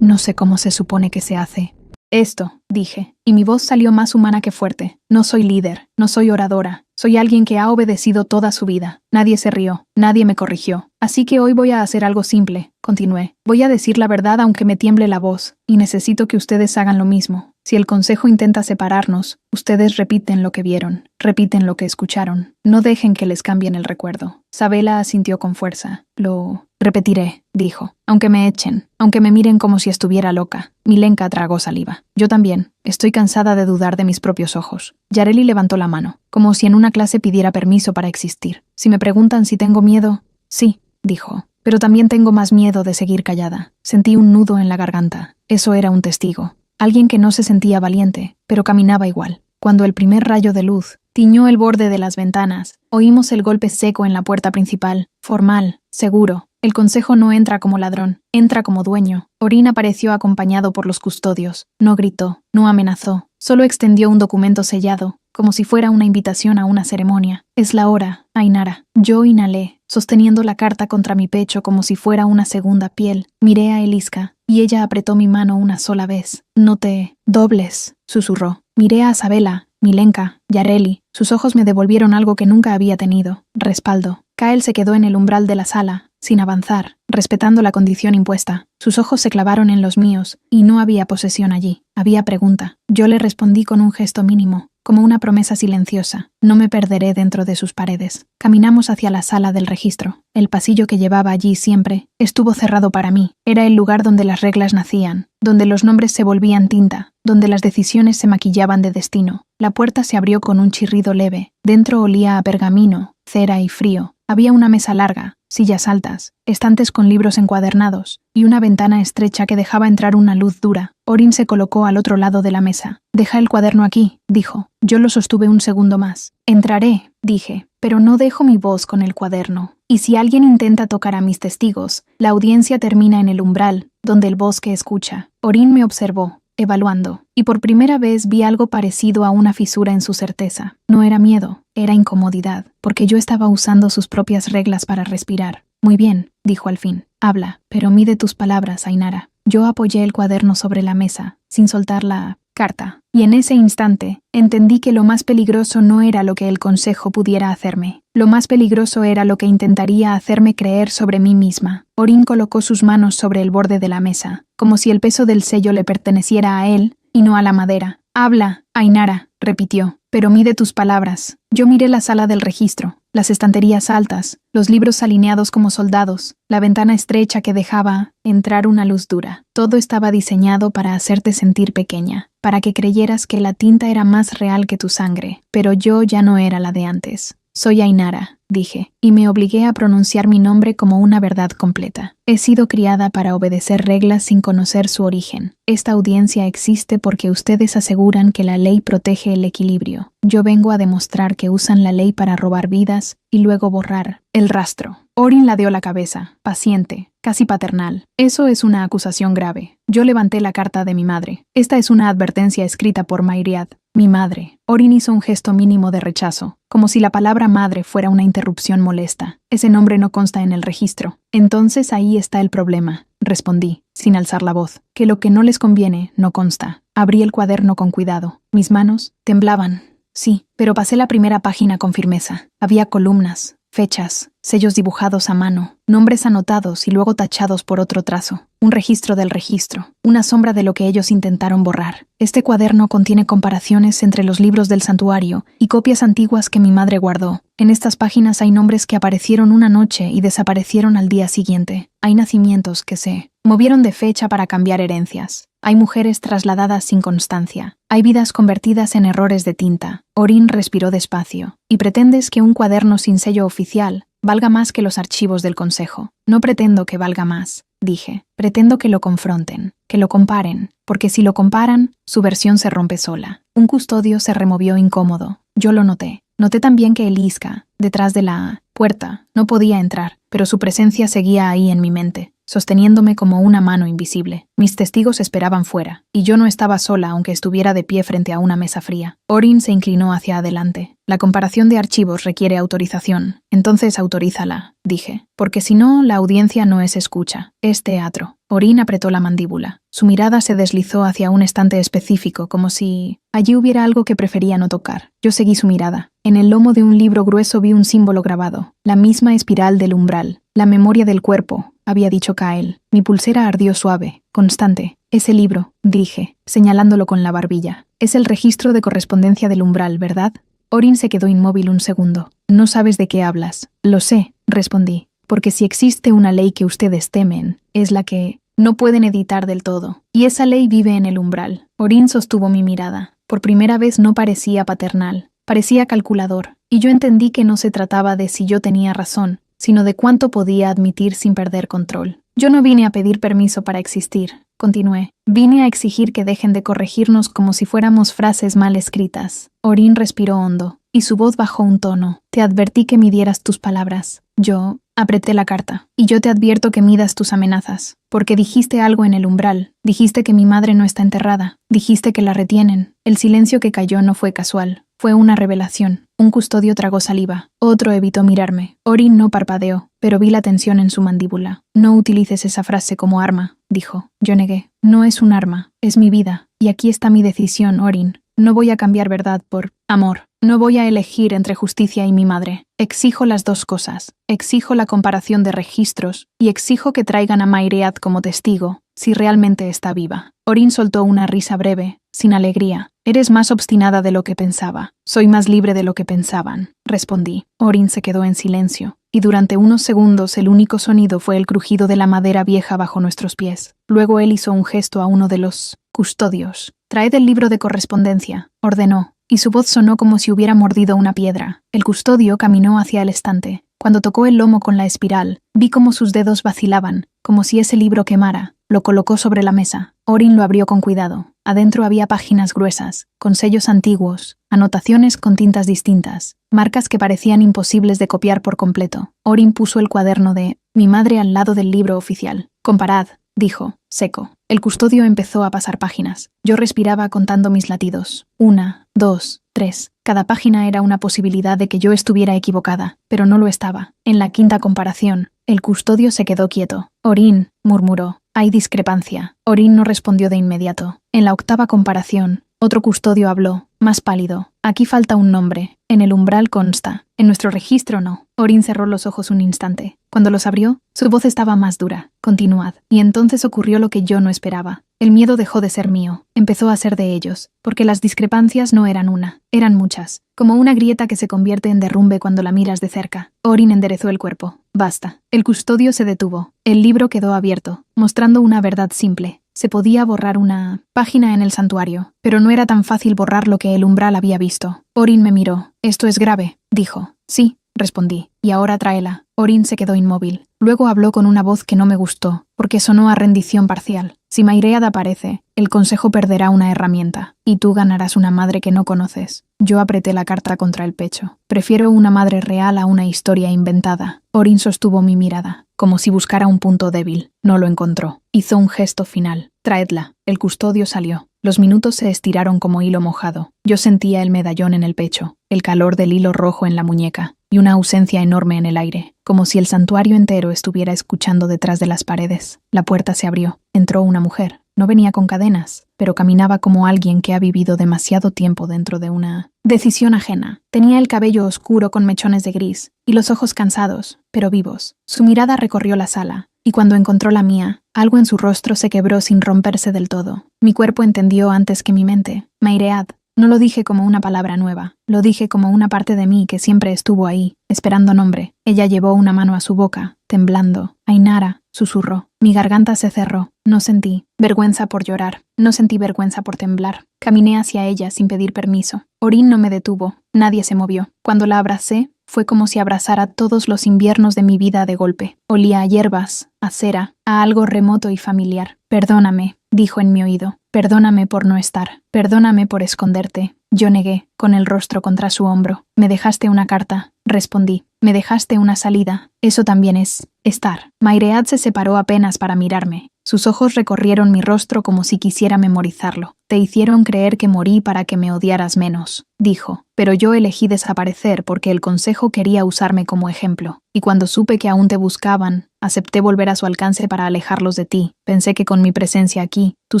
No sé cómo se supone que se hace. Esto, dije, y mi voz salió más humana que fuerte. No soy líder, no soy oradora, soy alguien que ha obedecido toda su vida. Nadie se rió, nadie me corrigió. Así que hoy voy a hacer algo simple, continué. Voy a decir la verdad aunque me tiemble la voz, y necesito que ustedes hagan lo mismo. Si el consejo intenta separarnos, ustedes repiten lo que vieron, repiten lo que escucharon. No dejen que les cambien el recuerdo. Sabela asintió con fuerza. Lo repetiré, dijo. Aunque me echen, aunque me miren como si estuviera loca. Milenka tragó saliva. Yo también. Estoy cansada de dudar de mis propios ojos. Yareli levantó la mano, como si en una clase pidiera permiso para existir. Si me preguntan si tengo miedo, sí, dijo. Pero también tengo más miedo de seguir callada. Sentí un nudo en la garganta. Eso era un testigo. Alguien que no se sentía valiente, pero caminaba igual. Cuando el primer rayo de luz tiñó el borde de las ventanas, oímos el golpe seco en la puerta principal. Formal, seguro. El consejo no entra como ladrón, entra como dueño. Orin apareció acompañado por los custodios. No gritó, no amenazó, solo extendió un documento sellado, como si fuera una invitación a una ceremonia. Es la hora, Ainara. Yo inhalé, sosteniendo la carta contra mi pecho como si fuera una segunda piel. Miré a Eliska, y ella apretó mi mano una sola vez. No te dobles, susurró. Miré a Sabela, Milenka, Yareli. Sus ojos me devolvieron algo que nunca había tenido: respaldo. Kael se quedó en el umbral de la sala, sin avanzar, respetando la condición impuesta. Sus ojos se clavaron en los míos, y no había posesión allí. Había pregunta. Yo le respondí con un gesto mínimo, como una promesa silenciosa. No me perderé dentro de sus paredes. Caminamos hacia la sala del registro. El pasillo que llevaba allí siempre estuvo cerrado para mí. Era el lugar donde las reglas nacían, donde los nombres se volvían tinta, donde las decisiones se maquillaban de destino. La puerta se abrió con un chirrido leve. Dentro olía a pergamino, cera y frío. Había una mesa larga, sillas altas, estantes con libros encuadernados, y una ventana estrecha que dejaba entrar una luz dura. Orin se colocó al otro lado de la mesa. «Deja el cuaderno aquí», dijo. Yo lo sostuve un segundo más. «Entraré», dije, «pero no dejo mi voz con el cuaderno. Y si alguien intenta tocar a mis testigos, la audiencia termina en el umbral, donde el bosque escucha». Orin me observó, evaluando, y por primera vez vi algo parecido a una fisura en su certeza. No era miedo, era incomodidad, porque yo estaba usando sus propias reglas para respirar. «Muy bien», dijo al fin. «Habla, pero mide tus palabras, Ainara». Yo apoyé el cuaderno sobre la mesa, sin soltar la carta, y en ese instante entendí que lo más peligroso no era lo que el consejo pudiera hacerme. Lo más peligroso era lo que intentaría hacerme creer sobre mí misma. Orin colocó sus manos sobre el borde de la mesa, como si el peso del sello le perteneciera a él y no a la madera. «Habla, Ainara», repitió, «pero mide tus palabras». Yo miré la sala del registro, las estanterías altas, los libros alineados como soldados, la ventana estrecha que dejaba entrar una luz dura. Todo estaba diseñado para hacerte sentir pequeña, para que creyeras que la tinta era más real que tu sangre. Pero yo ya no era la de antes. «Soy Ainara», dije, y me obligué a pronunciar mi nombre como una verdad completa. He sido criada para obedecer reglas sin conocer su origen. Esta audiencia existe porque ustedes aseguran que la ley protege el equilibrio. Yo vengo a demostrar que usan la ley para robar vidas y luego borrar el rastro. Orin ladeó la cabeza, paciente, casi paternal. «Eso es una acusación grave». Yo levanté la carta de mi madre. «Esta es una advertencia escrita por Mairiad». «Mi madre». Orin hizo un gesto mínimo de rechazo, como si la palabra madre fuera una interrupción molesta. «Ese nombre no consta en el registro». «Entonces ahí está el problema», respondí, sin alzar la voz. «Que lo que no les conviene no consta». Abrí el cuaderno con cuidado. Mis manos temblaban. Sí, pero pasé la primera página con firmeza. Había columnas, fechas, sellos dibujados a mano, nombres anotados y luego tachados por otro trazo. Un registro del registro, una sombra de lo que ellos intentaron borrar. Este cuaderno contiene comparaciones entre los libros del santuario y copias antiguas que mi madre guardó. En estas páginas hay nombres que aparecieron una noche y desaparecieron al día siguiente. Hay nacimientos que se movieron de fecha para cambiar herencias. Hay mujeres trasladadas sin constancia. Hay vidas convertidas en errores de tinta. Orin respiró despacio. ¿Y pretendes que un cuaderno sin sello oficial valga más que los archivos del consejo? No pretendo que valga más, dije. Pretendo que lo confronten, que lo comparen, porque si lo comparan, su versión se rompe sola. Un custodio se removió incómodo. Yo lo noté. Noté también que Eliska, detrás de la puerta, no podía entrar, pero su presencia seguía ahí en mi mente, sosteniéndome como una mano invisible. Mis testigos esperaban fuera, y yo no estaba sola aunque estuviera de pie frente a una mesa fría. Orin se inclinó hacia adelante. «La comparación de archivos requiere autorización. Entonces autorízala», dije, «porque si no, la audiencia no es escucha, es teatro». Orin apretó la mandíbula. Su mirada se deslizó hacia un estante específico, como si allí hubiera algo que prefería no tocar. Yo seguí su mirada. En el lomo de un libro grueso vi un símbolo grabado, la misma espiral del umbral, la memoria del cuerpo, había dicho Kael. Mi pulsera ardió suave, constante. «Ese libro», dije, señalándolo con la barbilla. «Es el registro de correspondencia del umbral, ¿verdad?» Orin se quedó inmóvil un segundo. «No sabes de qué hablas». «Lo sé», respondí, «porque si existe una ley que ustedes temen, es la que no pueden editar del todo. Y esa ley vive en el umbral». Orin sostuvo mi mirada. Por primera vez no parecía paternal, parecía calculador, y yo entendí que no se trataba de si yo tenía razón, sino de cuánto podía admitir sin perder control. «Yo no vine a pedir permiso para existir», continué. «Vine a exigir que dejen de corregirnos como si fuéramos frases mal escritas». Orin respiró hondo, y su voz bajó un tono. «Te advertí que midieras tus palabras». Yo apreté la carta. «Y yo te advierto que midas tus amenazas, porque dijiste algo en el umbral. Dijiste que mi madre no está enterrada. Dijiste que la retienen». El silencio que cayó no fue casual. Fue una revelación. Un custodio tragó saliva. Otro evitó mirarme. Orin no parpadeó, pero vi la tensión en su mandíbula. No utilices esa frase como arma, dijo. Yo negué. No es un arma, es mi vida. Y aquí está mi decisión, Orin. No voy a cambiar verdad por amor. No voy a elegir entre justicia y mi madre. Exijo las dos cosas. Exijo la comparación de registros y exijo que traigan a Mairead como testigo, si realmente está viva. Orin soltó una risa breve, sin alegría. Eres más obstinada de lo que pensaba. Soy más libre de lo que pensaban, respondí. Orin se quedó en silencio, y durante unos segundos el único sonido fue el crujido de la madera vieja bajo nuestros pies. Luego él hizo un gesto a uno de los custodios. Traed el libro de correspondencia, ordenó, y su voz sonó como si hubiera mordido una piedra. El custodio caminó hacia el estante. Cuando tocó el lomo con la espiral, vi cómo sus dedos vacilaban, como si ese libro quemara. Lo colocó sobre la mesa. Orin lo abrió con cuidado. Adentro había páginas gruesas, con sellos antiguos, anotaciones con tintas distintas, marcas que parecían imposibles de copiar por completo. Orin puso el cuaderno de mi madre al lado del libro oficial. Comparad, dijo, seco. El custodio empezó a pasar páginas. Yo respiraba contando mis latidos. 1, 2, 3. Cada página era una posibilidad de que yo estuviera equivocada, pero no lo estaba. En la quinta comparación, el custodio se quedó quieto. Orin, murmuró. Hay discrepancia. Orin no respondió de inmediato. En la octava comparación, otro custodio habló, más pálido. Aquí falta un nombre. En el umbral consta. En nuestro registro no. Orin cerró los ojos un instante. Cuando los abrió, su voz estaba más dura. Continuad. Y entonces ocurrió lo que yo no esperaba. El miedo dejó de ser mío. Empezó a ser de ellos. Porque las discrepancias no eran una. Eran muchas. Como una grieta que se convierte en derrumbe cuando la miras de cerca. Orin enderezó el cuerpo. Basta. El custodio se detuvo. El libro quedó abierto, mostrando una verdad simple. Se podía borrar una página en el santuario, pero no era tan fácil borrar lo que el umbral había visto. Orin me miró. Esto es grave, dijo. Sí, respondí. Y ahora tráela. Orin se quedó inmóvil. Luego habló con una voz que no me gustó, porque sonó a rendición parcial. Si Mairead aparece, el consejo perderá una herramienta, y tú ganarás una madre que no conoces. Yo apreté la carta contra el pecho. Prefiero una madre real a una historia inventada. Orin sostuvo mi mirada, como si buscara un punto débil. No lo encontró. Hizo un gesto final. Traedla. El custodio salió. Los minutos se estiraron como hilo mojado. Yo sentía el medallón en el pecho, el calor del hilo rojo en la muñeca, y una ausencia enorme en el aire, como si el santuario entero estuviera escuchando detrás de las paredes. La puerta se abrió. Entró una mujer. No venía con cadenas, pero caminaba como alguien que ha vivido demasiado tiempo dentro de una decisión ajena. Tenía el cabello oscuro con mechones de gris, y los ojos cansados, pero vivos. Su mirada recorrió la sala, y cuando encontró la mía, algo en su rostro se quebró sin romperse del todo. Mi cuerpo entendió antes que mi mente. Mairead. No lo dije como una palabra nueva, lo dije como una parte de mí que siempre estuvo ahí, esperando nombre. Ella llevó una mano a su boca, temblando. Ainara, susurró. Mi garganta se cerró. No sentí vergüenza por llorar, no sentí vergüenza por temblar. Caminé hacia ella sin pedir permiso. Orin no me detuvo, nadie se movió. Cuando la abracé, fue como si abrazara todos los inviernos de mi vida de golpe. Olía a hierbas, a cera, a algo remoto y familiar. Perdóname, dijo en mi oído. Perdóname por no estar. Perdóname por esconderte. Yo negué, con el rostro contra su hombro. Me dejaste una carta, respondí. Me dejaste una salida. Eso también es estar. Mairead se separó apenas para mirarme. Sus ojos recorrieron mi rostro como si quisiera memorizarlo. Te hicieron creer que morí para que me odiaras menos, dijo. Pero yo elegí desaparecer porque el consejo quería usarme como ejemplo. Y cuando supe que aún te buscaban, acepté volver a su alcance para alejarlos de ti. Pensé que con mi presencia aquí, tú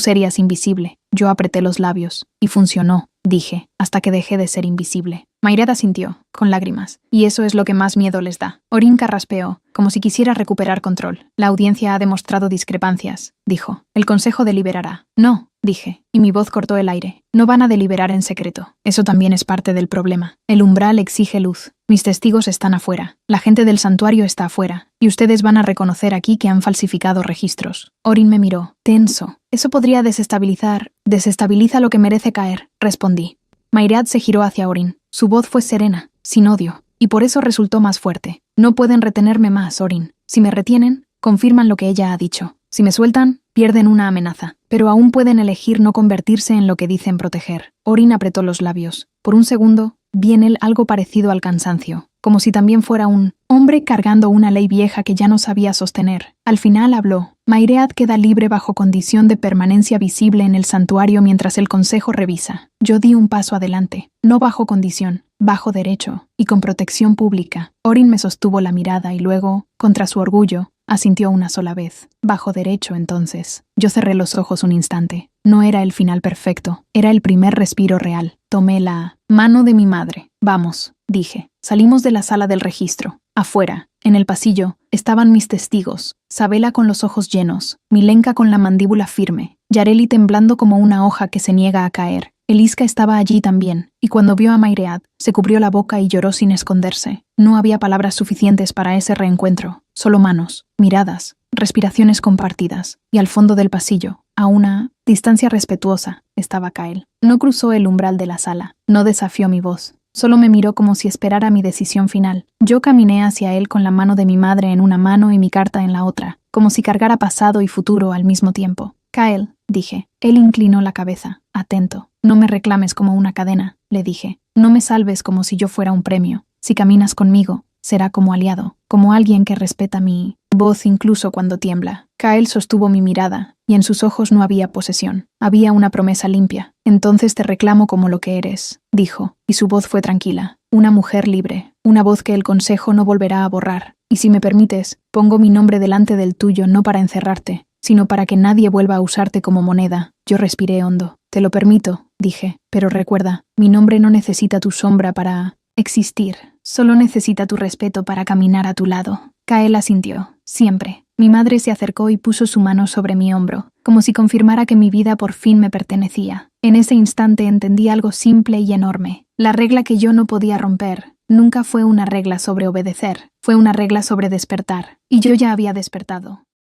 serías invisible. Yo apreté los labios. Y funcionó, dije, hasta que dejé de ser invisible. Mairead asintió, con lágrimas, y eso es lo que más miedo les da. Orin carraspeó, como si quisiera recuperar control. La audiencia ha demostrado discrepancias, dijo. El consejo deliberará. No, dije, y mi voz cortó el aire. No van a deliberar en secreto. Eso también es parte del problema. El umbral exige luz. Mis testigos están afuera. La gente del santuario está afuera. Y ustedes van a reconocer aquí que han falsificado registros. Orin me miró, tenso. Eso podría desestabilizar. Desestabiliza lo que merece caer, respondí. Mairead se giró hacia Orin. Su voz fue serena, sin odio, y por eso resultó más fuerte. No pueden retenerme más, Orin. Si me retienen, confirman lo que ella ha dicho. Si me sueltan, pierden una amenaza. Pero aún pueden elegir no convertirse en lo que dicen proteger. Orin apretó los labios. Por un segundo, vi en él algo parecido al cansancio. como si también fuera un hombre cargando una ley vieja que ya no sabía sostener. Al final habló. Mairead queda libre bajo condición de permanencia visible en el santuario mientras el consejo revisa. Yo di un paso adelante, no bajo condición, bajo derecho, y con protección pública. Orin me sostuvo la mirada y luego, contra su orgullo, asintió una sola vez. Bajo derecho, entonces. Yo cerré los ojos un instante. No era el final perfecto, era el primer respiro real. Tomé la mano de mi madre. Vamos, dije. Salimos de la sala del registro. Afuera, en el pasillo, estaban mis testigos. Sabela con los ojos llenos, Milenka con la mandíbula firme, Yareli temblando como una hoja que se niega a caer. Eliska estaba allí también, y cuando vio a Mairead, se cubrió la boca y lloró sin esconderse. No había palabras suficientes para ese reencuentro, solo manos, miradas, respiraciones compartidas, y al fondo del pasillo, a una distancia respetuosa, estaba Kael. No cruzó el umbral de la sala, no desafió mi voz. Solo me miró como si esperara mi decisión final. Yo caminé hacia él con la mano de mi madre en una mano y mi carta en la otra, como si cargara pasado y futuro al mismo tiempo. Kael, dije. Él inclinó la cabeza, atento. No me reclames como una cadena, le dije. No me salves como si yo fuera un premio. Si caminas conmigo, será como aliado, como alguien que respeta mi voz incluso cuando tiembla. Kael sostuvo mi mirada, y en sus ojos no había posesión. Había una promesa limpia. Entonces te reclamo como lo que eres, dijo, y su voz fue tranquila. Una mujer libre, una voz que el consejo no volverá a borrar. Y si me permites, pongo mi nombre delante del tuyo no para encerrarte, sino para que nadie vuelva a usarte como moneda. Yo respiré hondo. Te lo permito, dije, pero recuerda, mi nombre no necesita tu sombra para existir. Solo necesita tu respeto para caminar a tu lado. Kael asintió. Siempre. Mi madre se acercó y puso su mano sobre mi hombro, como si confirmara que mi vida por fin me pertenecía. En ese instante entendí algo simple y enorme. La regla que yo no podía romper nunca fue una regla sobre obedecer, fue una regla sobre despertar. Y yo ya había despertado.